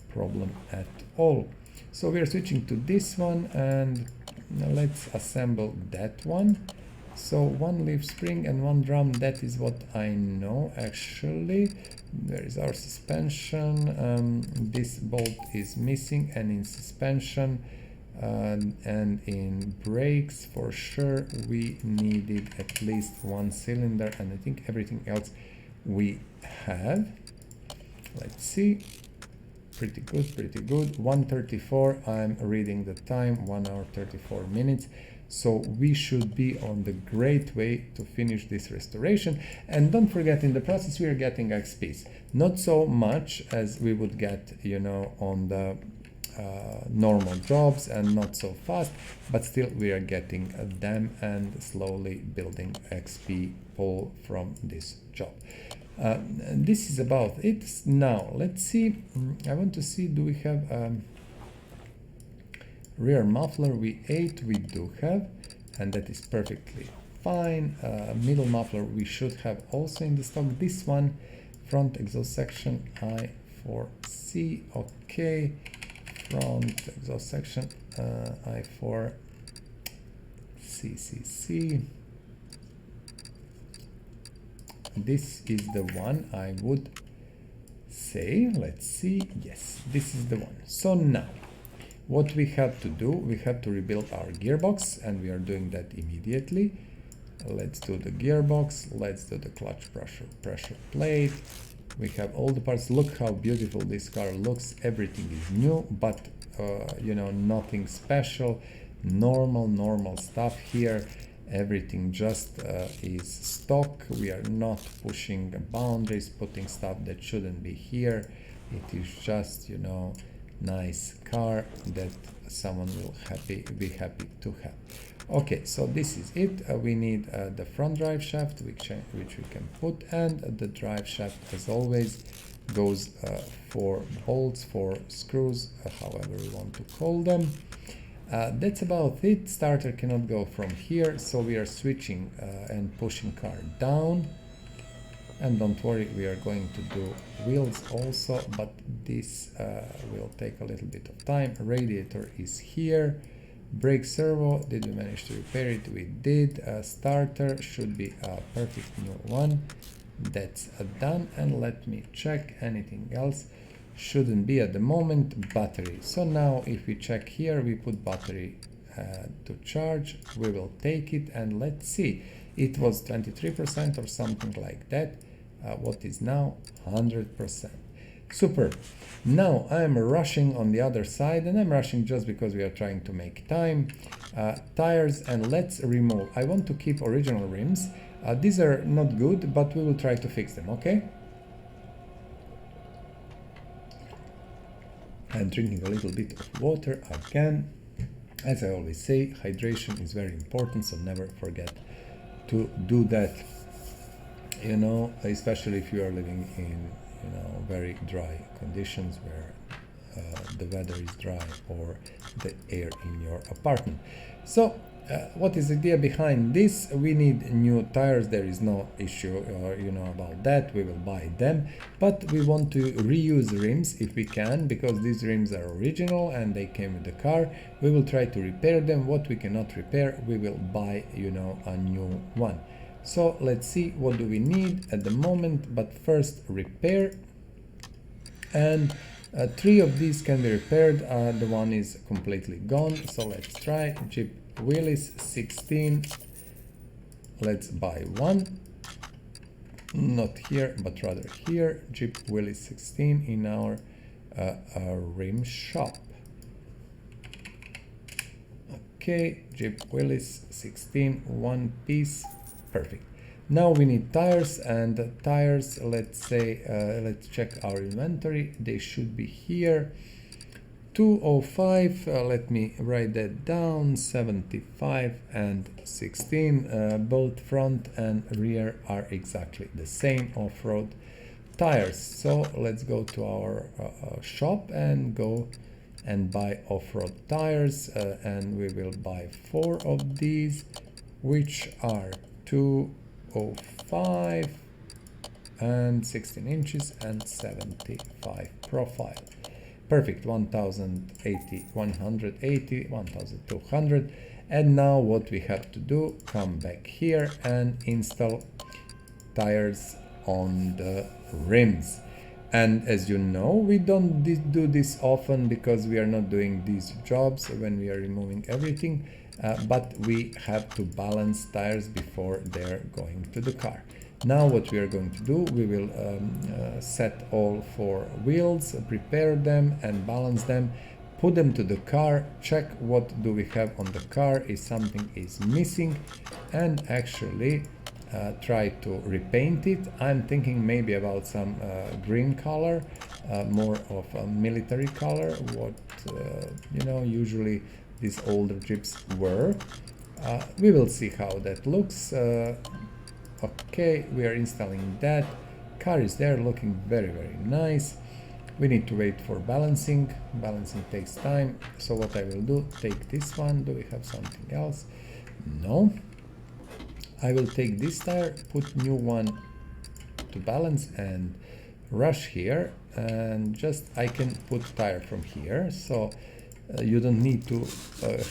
Speaker 2: problem at all. So we are switching to this one, and let's assemble that one. So one leaf spring and one drum, that is what I know actually. There is our suspension. This bolt is missing, and in suspension and in brakes for sure we needed at least one cylinder, and I think everything else we have. Let's see. Pretty good, pretty good. 1:34. I'm reading the time, 1 hour 34 minutes. So we should be on the great way to finish this restoration. And don't forget, in the process we are getting XPs. Not so much as we would get, you know, on the normal jobs and not so fast, but still we are getting them and slowly building XP pull from this job. This is about it. Now let's see, I want to see, do we have rear muffler V8? We do have, and that is perfectly fine. Middle muffler we should have also in the stock. This one, front exhaust section I4C, okay. Front exhaust section I4 CCC. This is the one I would say. Let's see. Yes, this is the one. So now what we have to do, we have to rebuild our gearbox, and we are doing that immediately. Let's do the gearbox. Let's do the clutch pressure plate. We have all the parts. Look how beautiful this car looks. Everything is new, but you know, nothing special. Normal stuff here. Everything just is stock. We are not pushing boundaries, putting stuff that shouldn't be here. It is just, you know, nice car that someone will be happy to have. Okay, so this is it. We need the front drive shaft, which we can put, and the drive shaft, as always, goes 4 bolts, 4 screws, however we want to call them. That's about it. Starter cannot go from here, so we are switching and pushing car down. And don't worry, we are going to do wheels also, but this will take a little bit of time. Radiator is here. Brake servo, did we manage to repair it? We did. Starter should be a perfect new one. That's done. And let me check anything else. Shouldn't be at the moment. Battery. So now if we check here, we put battery to charge. We will take it and let's see. It was 23% or something like that. What is now 100%. Super. Now I'm rushing on the other side, and I'm rushing just because we are trying to make time. Tires, and let's remove. I want to keep original rims. These are not good, but we will try to fix them, okay? I'm drinking a little bit of water again. As I always say, hydration is very important, so never forget to do that. You know, especially if you are living in, you know, very dry conditions where the weather is dry or the air in your apartment. So what is the idea behind this? We need new tires. There is no issue you know, about that. We will buy them, but we want to reuse rims if we can, because these rims are original and they came with the car. We will try to repair them. What we cannot repair, we will buy, you know, a new one. So let's see what do we need at the moment, but first repair. And 3 of these can be repaired. The one is completely gone, so let's try. Jeep Willis 16. Let's buy one. Not here, but rather here. Jeep Willis 16 in our rim shop. Okay, Jeep Willis 16, 1 piece. Perfect. Now we need tires, and tires, let's say, let's check our inventory. They should be here. 205, let me write that down. 75 and 16, both front and rear are exactly the same off-road tires. So let's go to our shop and go and buy off-road tires, and we will buy 4 of these, which are 205 and 16 inches and 75 profile. Perfect. 1080, 180, 1200. And now what we have to do, come back here and install tires on the rims. And as you know, we don't do this often because we are not doing these jobs when we are removing everything. But we have to balance tires before they're going to the car. Now what we are going to do, we will set all 4 wheels, prepare them and balance them, put them to the car, check what do we have on the car, if something is missing, and actually try to repaint it. I'm thinking maybe about some green color, more of a military color. What you know, usually these older Jeeps were. We will see how that looks. Okay, we are installing that. Car is there, looking very, very nice. We need to wait for balancing. Balancing takes time. So what I will do, take this one. Do we have something else? No. I will take this tire, put new one to balance and rush here, and just I can put tire from here. So you don't need to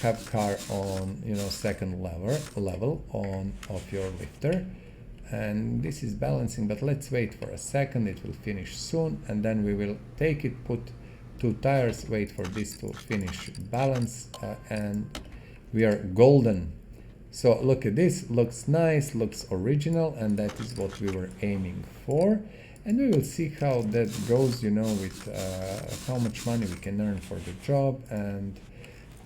Speaker 2: have car on, you know, second level on of your lifter. And this is balancing, but let's wait for a second. It will finish soon, and then we will take it, put two tires, wait for this to finish balance, and we are golden. So look at this, looks nice, looks original, and that is what we were aiming for. And we will see how that goes, you know, with how much money we can earn for the job and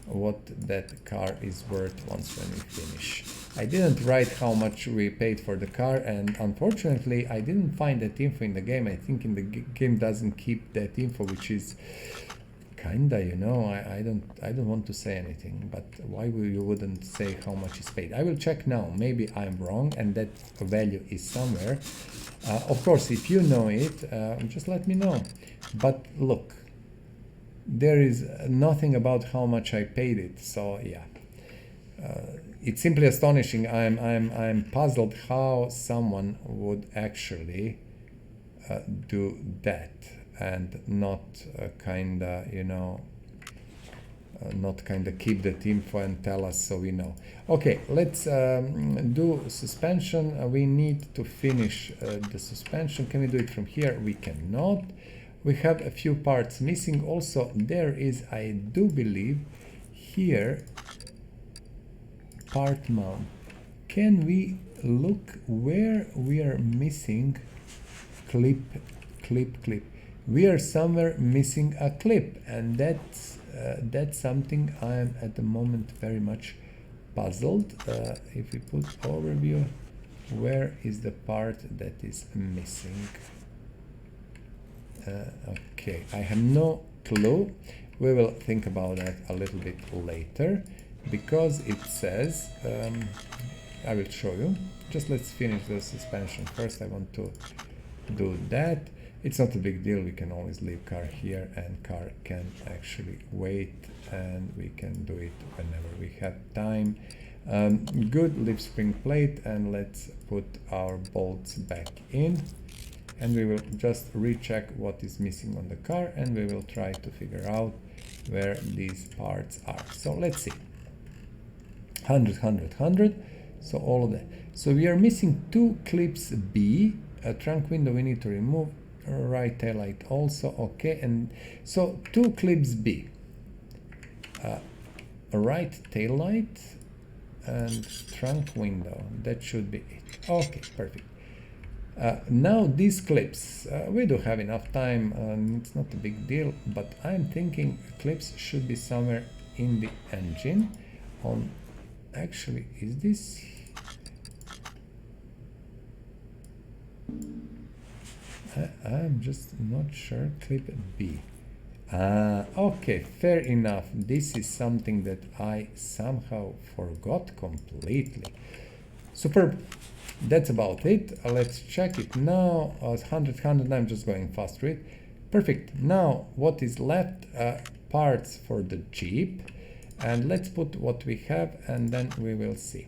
Speaker 2: what that car is worth once when we finish. I didn't write how much we paid for the car, and unfortunately I didn't find that info in the game. I think in the game doesn't keep that info, which is kinda, you know, I don't want to say anything, but why you wouldn't say how much is paid? I will check now. Maybe I'm wrong and that value is somewhere. Of course, if you know it, just let me know. But look, there is nothing about how much I paid it. So yeah, it's simply astonishing. I'm puzzled how someone would actually do that and not kinda, you know, not kinda keep that info and tell us so we know. Okay, let's do suspension. We need to finish the suspension. Can we do it from here? We cannot. We have a few parts missing. Also, there is, I do believe, here part mount. Can we look where we are missing clip? We are somewhere missing a clip, and that's something I am at the moment very much puzzled. If we put overview, where is the part that is missing? Okay, I have no clue. We will think about that a little bit later, because it says, I will show you. Just let's finish the suspension first. I want to do that. It's not a big deal. We can always leave car here, and car can actually wait, and we can do it whenever we have time. Good, leaf spring plate, and let's put our bolts back in, and we will just recheck what is missing on the car, and we will try to figure out where these parts are. So let's see. 100. So all of that. So we are missing two clips B. A trunk window we need to remove. Right tail light also. Okay, and so two clips B. A right tail light and trunk window. That should be it. Okay, perfect. Now these clips, we do have enough time, it's not a big deal, but I'm thinking clips should be somewhere in the engine. On actually, is this? I'm just not sure. Clip B. Okay, fair enough. This is something that I somehow forgot completely. Superb. That's about it. Let's check it now. 100, I'm just going fast through it. Perfect. Now what is left? Parts for the Jeep. And let's put what we have, and then we will see.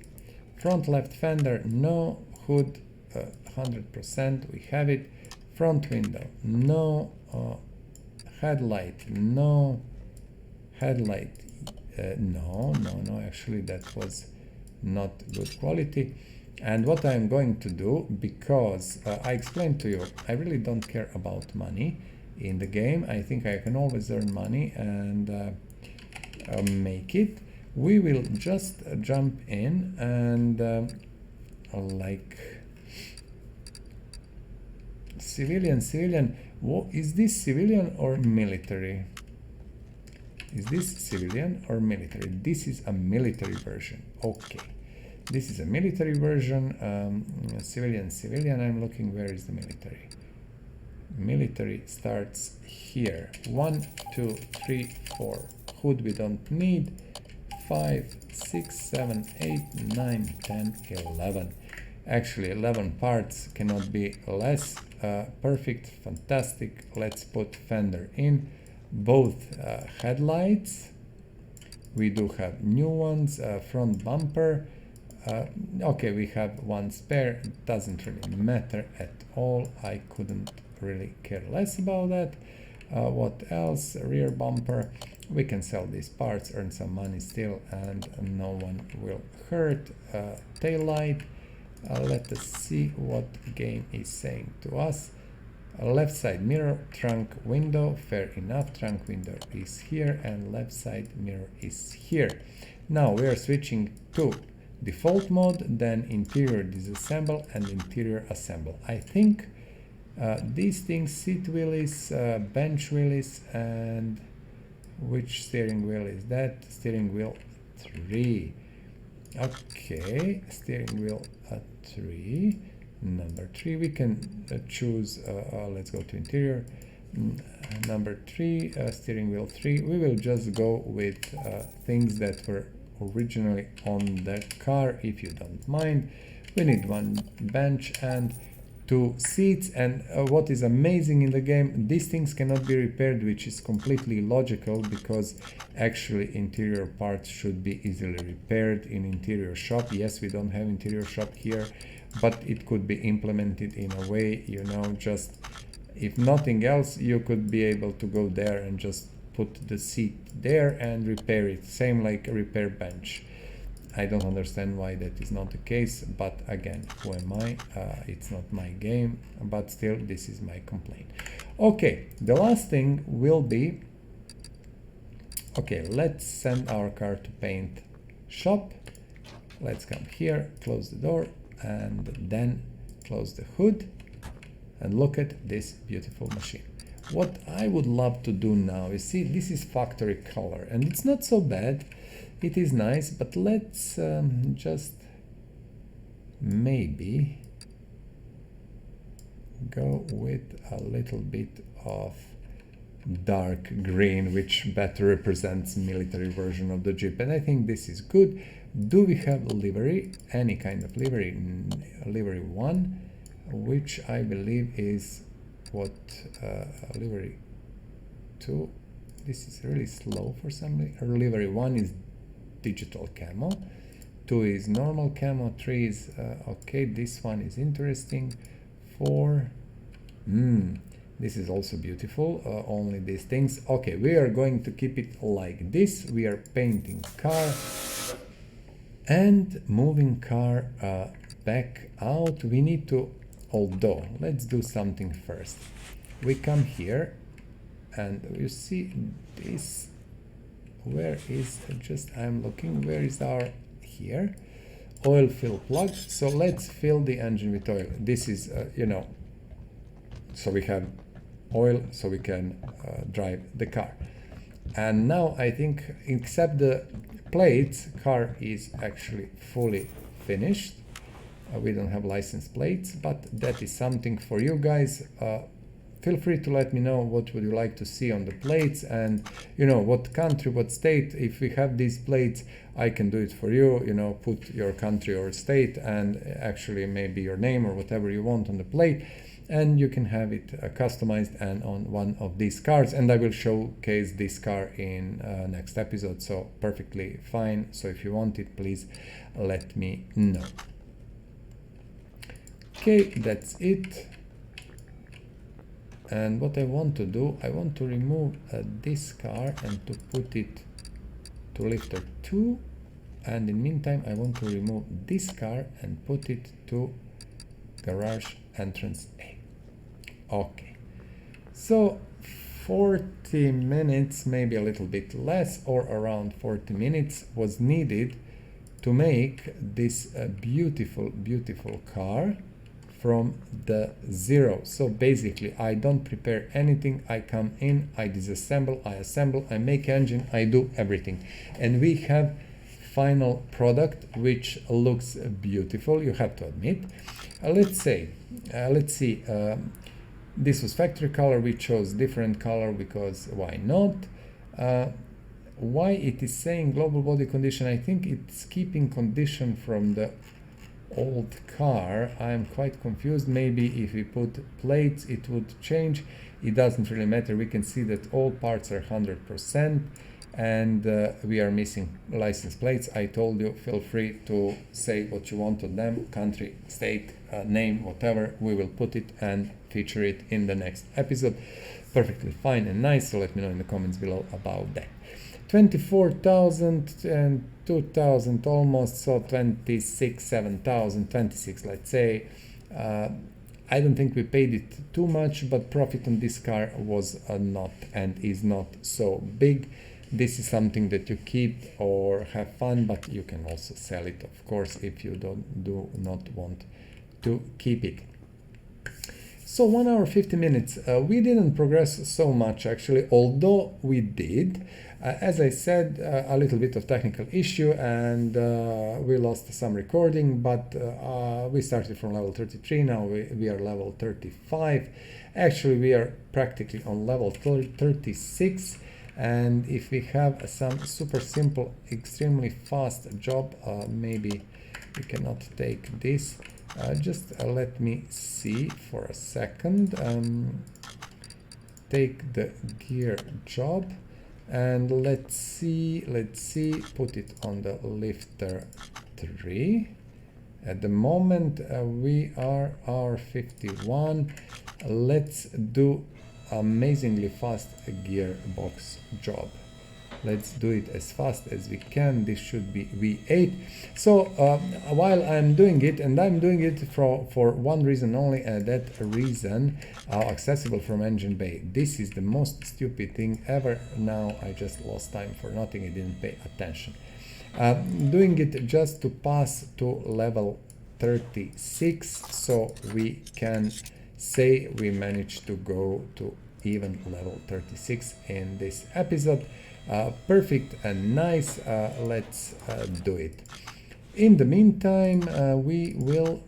Speaker 2: Front left fender, no. Hood, 100%, we have it. Front window, no. Headlight, no. Headlight, no, actually that was not good quality. And what I'm going to do, because I explained to you, I really don't care about money in the game. I think I can always earn money and make it. We will just jump in and like civilian. What is this, civilian or military? Is this civilian or military? This is a military version. Okay, this is a military version. Civilian. I'm looking, where is the military? military starts here. 1, 2, 3, 4. Hood we don't need. 5, 6, 7, 8, 9, 10, 11. Actually 11 parts cannot be less. Perfect, fantastic. Let's put fender in. Both headlights. We do have new ones. Front bumper. Okay, we have one spare. Doesn't really matter at all. I couldn't really care less about that. What else? Rear bumper. We can sell these parts, earn some money still, and no one will hurt. Tail light. Let us see what game is saying to us. Left side mirror, trunk window, fair enough. Trunk window is here and left side mirror is here. Now we are switching to default mode, then interior disassemble and interior assemble. I think these things, seat wheelies, bench wheelies, and which steering wheel is that? Steering wheel 3. Okay, steering wheel 3. Number 3, we can choose, let's go to interior. Number 3, steering wheel 3. We will just go with things that were originally on the car, if you don't mind. We need one bench and 2 seats, and what is amazing in the game, these things cannot be repaired, which is completely logical because actually interior parts should be easily repaired in interior shop. Yes, we don't have interior shop here, but it could be implemented in a way, you know, just if nothing else, you could be able to go there and just put the seat there and repair it, same like a repair bench. I don't understand why that is not the case, but again, who am I? It's not my game, but still, this is my complaint. Okay, the last thing will be, okay, let's send our car to paint shop. Let's come here, close the door, and then close the hood, and look at this beautiful machine. What I would love to do now is, see, this is factory color, and it's not so bad. It is nice, but let's just maybe go with a little bit of dark green, which better represents military version of the Jeep, and I think this is good. Do we have livery? Any kind of livery? Livery 1, which I believe is what livery 2. This is really slow for some reason. Livery 1 is digital camo, 2 is normal camo, 3 is okay, this one is interesting, 4, this is also beautiful, only these things. Okay, we are going to keep it like this. We are painting car and moving car back out. We need to, although let's do something first. We come here and you see this, where is, just I'm looking, where is our, here, oil fill plug. So let's fill the engine with oil. This is you know, so we have oil so we can drive the car. And now I think, except the plates, car is actually fully finished. We don't have license plates, but that is something for you guys. Feel free to let me know what would you like to see on the plates, and you know, what country, what state. If we have these plates, I can do it for you, you know, put your country or state and actually maybe your name or whatever you want on the plate, and you can have it customized and on one of these cars, and I will showcase this car in next episode, so perfectly fine. So if you want it, please let me know. Okay, that's it. And what I want to do, I want to remove this car and to put it to lifter 2, and in meantime I want to remove this car and put it to garage entrance A. Okay, so 40 minutes, maybe a little bit less, or around 40 minutes was needed to make this beautiful car from the zero. So basically I don't prepare anything. I come in, I disassemble, I assemble, I make engine, I do everything, and we have final product which looks beautiful, you have to admit. Let's see, This was factory color. We chose different color because why not? Why it is saying global body condition? I think it's keeping condition from the old car. I'm quite confused. Maybe if we put plates it would change. It doesn't really matter. We can see that all parts are 100% and we are missing license plates. I told you, feel free to say what you want on them, country, state, name, whatever. We will put it and feature it in the next episode. Perfectly fine and nice. So let me know in the comments below about that. 24,000 and 2,000 almost, so 26, 7,000, 26 let's say. I don't think we paid it too much, but profit on this car was not and is not so big. This is something that you keep or have fun, but you can also sell it, of course, if you do not want to keep it. So 1 hour 50 minutes. We didn't progress so much actually, although we did. As I said, a little bit of technical issue and we lost some recording, but we started from level 33, now we are level 35. Actually, we are practically on level 36, and if we have some super simple, extremely fast job, maybe we cannot take this. Just let me see for a second. Take the gear job. And let's see, put it on the lifter 3. At the moment we are R51. Let's do amazingly fast gearbox job. Let's do it as fast as we can. This should be V8. So while I'm doing it, and I'm doing it for one reason only, and that reason accessible from engine bay. This is the most stupid thing ever. Now I just lost time for nothing. I didn't pay attention. Doing it just to pass to level 36, so we can say we managed to go to even level 36 in this episode. Perfect and nice. Let's do it. In the meantime, we will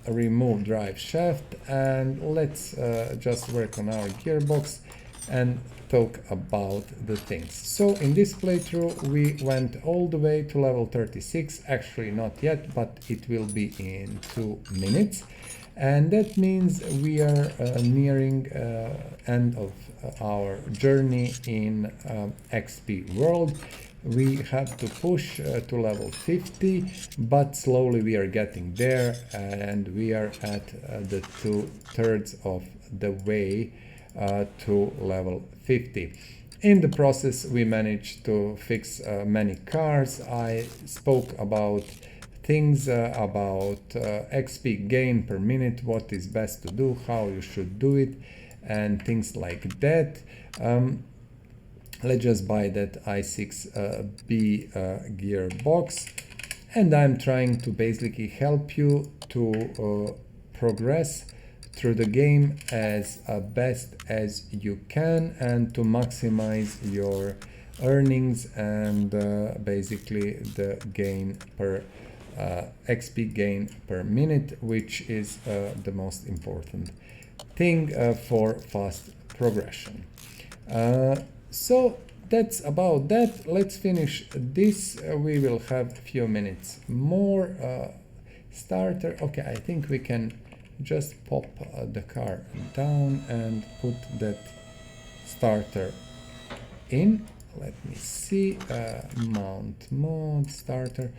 Speaker 2: remove drive shaft and let's just work on our gearbox and talk about the things. So in this playthrough we went all the way to level 36, actually not yet, but it will be in 2 minutes. And that means we are nearing end of our journey in XP world. We have to push to level 50, but slowly we are getting there, and we are at the 2/3 of the way to level 50. In the process we managed to fix many cars. I spoke about things about XP gain per minute, what is best to do, how you should do it, and things like that. Let's just buy that i6B gearbox, and I'm trying to basically help you to progress through the game as best as you can and to maximize your earnings and basically the gain per XP gain per minute, which is the most important thing for fast progression. So that's about that. Let's finish this. We will have a few minutes more. Starter. Okay, I think we can just pop the car down and put that starter in. Let me see. Mount mode starter.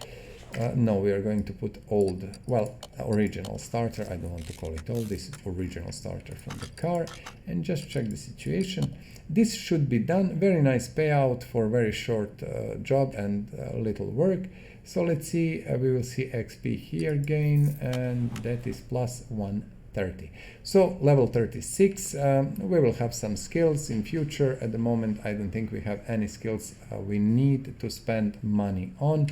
Speaker 2: No, we are going to put old, well, original starter. I don't want to call it old. This is original starter from the car, and just check the situation. This should be done. Very nice payout for very short job and little work. So let's see, we will see XP here gain, and that is plus 130. So level 36, we will have some skills in future. At the moment I don't think we have any skills we need to spend money on.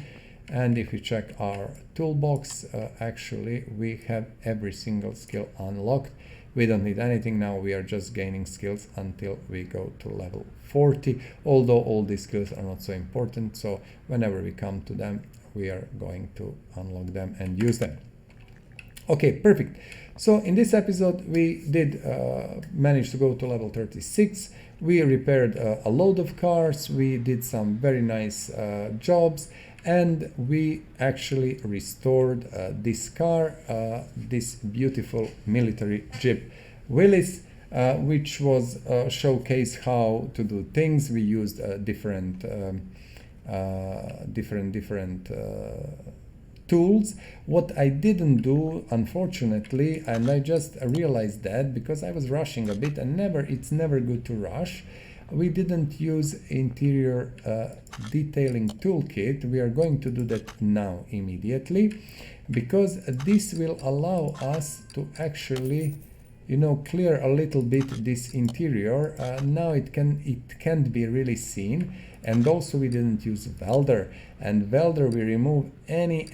Speaker 2: And if we check our toolbox, actually we have every single skill unlocked. We don't need anything now. We are just gaining skills until we go to level 40, although all these skills are not so important, so whenever we come to them we are going to unlock them and use them. Okay, perfect. So in this episode, we did manage to go to level 36. We repaired a load of cars. We did some very nice jobs, and we actually restored this car, this beautiful military Jeep Willis, which was showcase how to do things. We used different tools. What I didn't do, unfortunately, and I just realized that because I was rushing a bit, and it's never good to rush. We didn't use interior detailing toolkit. We are going to do that now immediately, because this will allow us to actually, clear a little bit this interior. Now it can't be really seen. And also we didn't use welder, and welder we remove any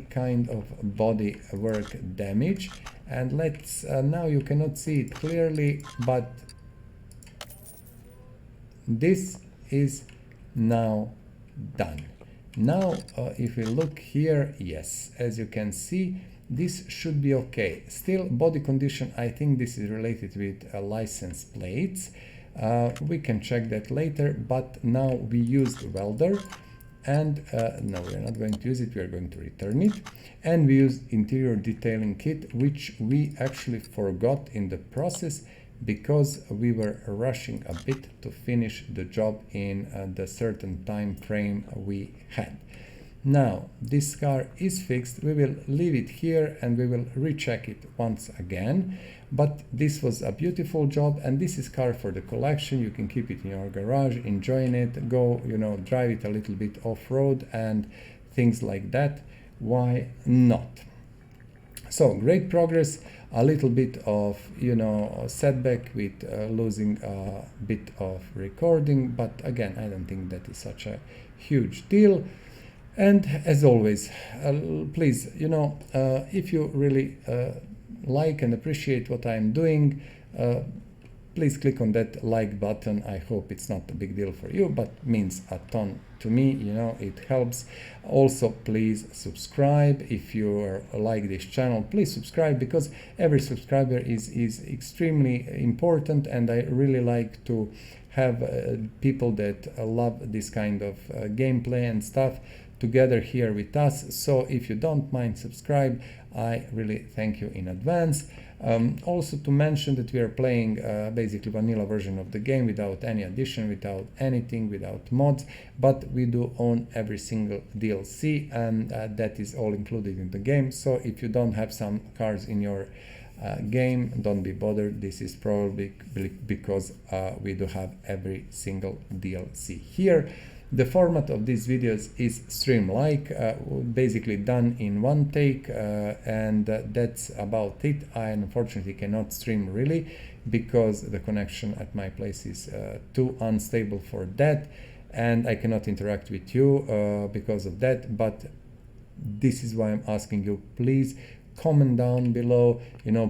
Speaker 2: kind of body work damage. And let's now you cannot see it clearly, but this is now done. Now if we look here, yes, as you can see, this should be okay. Still, body condition, I think this is related with license plates. We can check that later, but now we used welder, and no, we are not going to use it, we are going to return it. And we used interior detailing kit, which we actually forgot in the process because we were rushing a bit to finish the job in the certain time frame we had. Now this car is fixed. We will leave it here and we will recheck it once again. But this was a beautiful job, and this is car for the collection. You can keep it in your garage, enjoying it, go, drive it a little bit off-road and things like that. Why not? So great progress. A little bit of, setback with losing a bit of recording, but again, I don't think that is such a huge deal. And as always, please, if you really like and appreciate what I'm doing, please click on that like button. I hope it's not a big deal for you, but means a ton to me, it helps. Also, please subscribe. If you like this channel, please subscribe, because every subscriber is extremely important, and I really like to have people that love this kind of gameplay and stuff together here with us. So if you don't mind subscribe, I really thank you in advance. Also to mention that we are playing basically vanilla version of the game without any addition, without anything, without mods, but we do own every single DLC, and that is all included in the game. So if you don't have some cars in your game, don't be bothered. This is probably because we do have every single DLC here. The format of these videos is stream-like, basically done in one take, and that's about it. I unfortunately cannot stream really because the connection at my place is too unstable for that, and I cannot interact with you because of that. But this is why I'm asking you, please comment down below,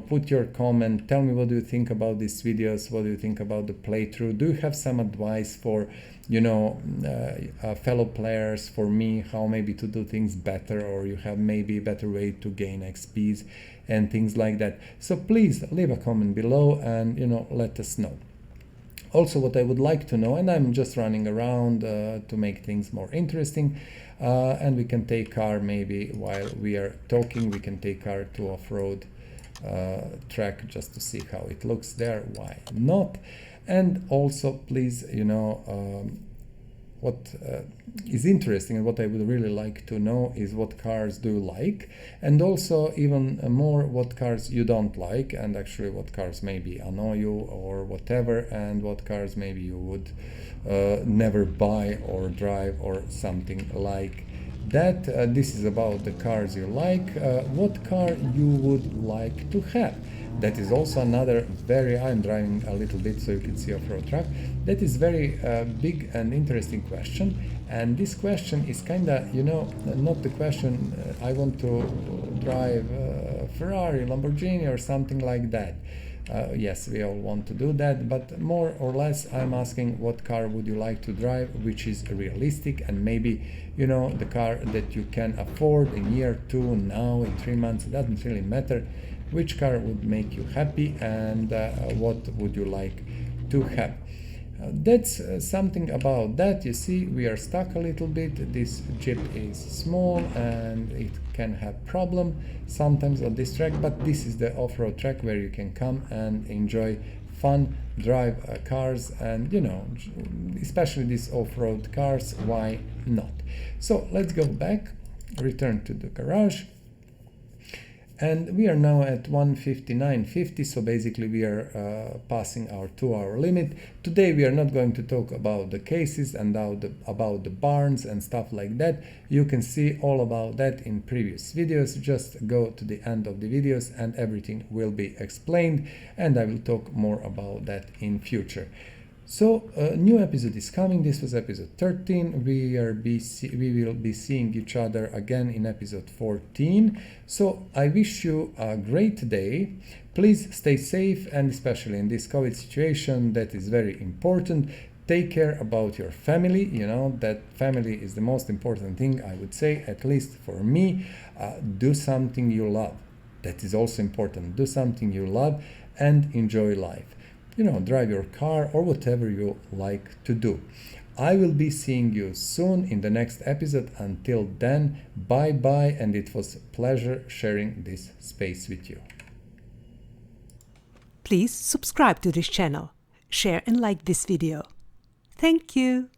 Speaker 2: put your comment, tell me what do you think about these videos, what do you think about the playthrough, do you have some advice for fellow players, for me, how maybe to do things better, or you have maybe a better way to gain XPs and things like that. So please leave a comment below and let us know. Also, what I would like to know, and I'm just running around to make things more interesting, and we can take car maybe while we are talking, we can take car to off-road track just to see how it looks there, why not? And also, please, what is interesting and what I would really like to know is what cars do you like, and also even more what cars you don't like, and actually what cars maybe annoy you or whatever, and what cars maybe you would never buy or drive or something like that. This is about the cars you like. What car you would like to have? That is also another I'm driving a little bit so you can see off-road truck. That is very big and interesting question. And this question is kind of, not the question I want to drive Ferrari, Lamborghini or something like that. Yes, we all want to do that, but more or less I'm asking what car would you like to drive, which is realistic, and maybe, you know, the car that you can afford in year 2, now, in 3 months. It doesn't really matter which car would make you happy, and what would you like to have. That's something about that. You see, we are stuck a little bit. This Jeep is small and it can have problem sometimes on this track, but this is the off-road track where you can come and enjoy fun drive cars, and you know, especially these off-road cars, why not? So let's go back, return to the garage. And we are now at 1:59:50, so basically we are passing our 2-hour limit. Today we are not going to talk about the cases and about the barns and stuff like that. You can see all about that in previous videos. Just go to the end of the videos and everything will be explained, and I will talk more about that in future. So a new episode is coming. This was episode 13. We will be seeing each other again in episode 14. So I wish you a great day. Please stay safe, and especially in this COVID situation, that is very important. Take care about your family. You know, that family is the most important thing, I would say, at least for me. Do something you love. That is also important. Do something you love and enjoy life. You know, drive your car or whatever you like to do. I will be seeing you soon in the next episode. Until then, bye bye, and it was a pleasure sharing this space with you.
Speaker 1: Please subscribe to this channel, share and like this video. Thank you.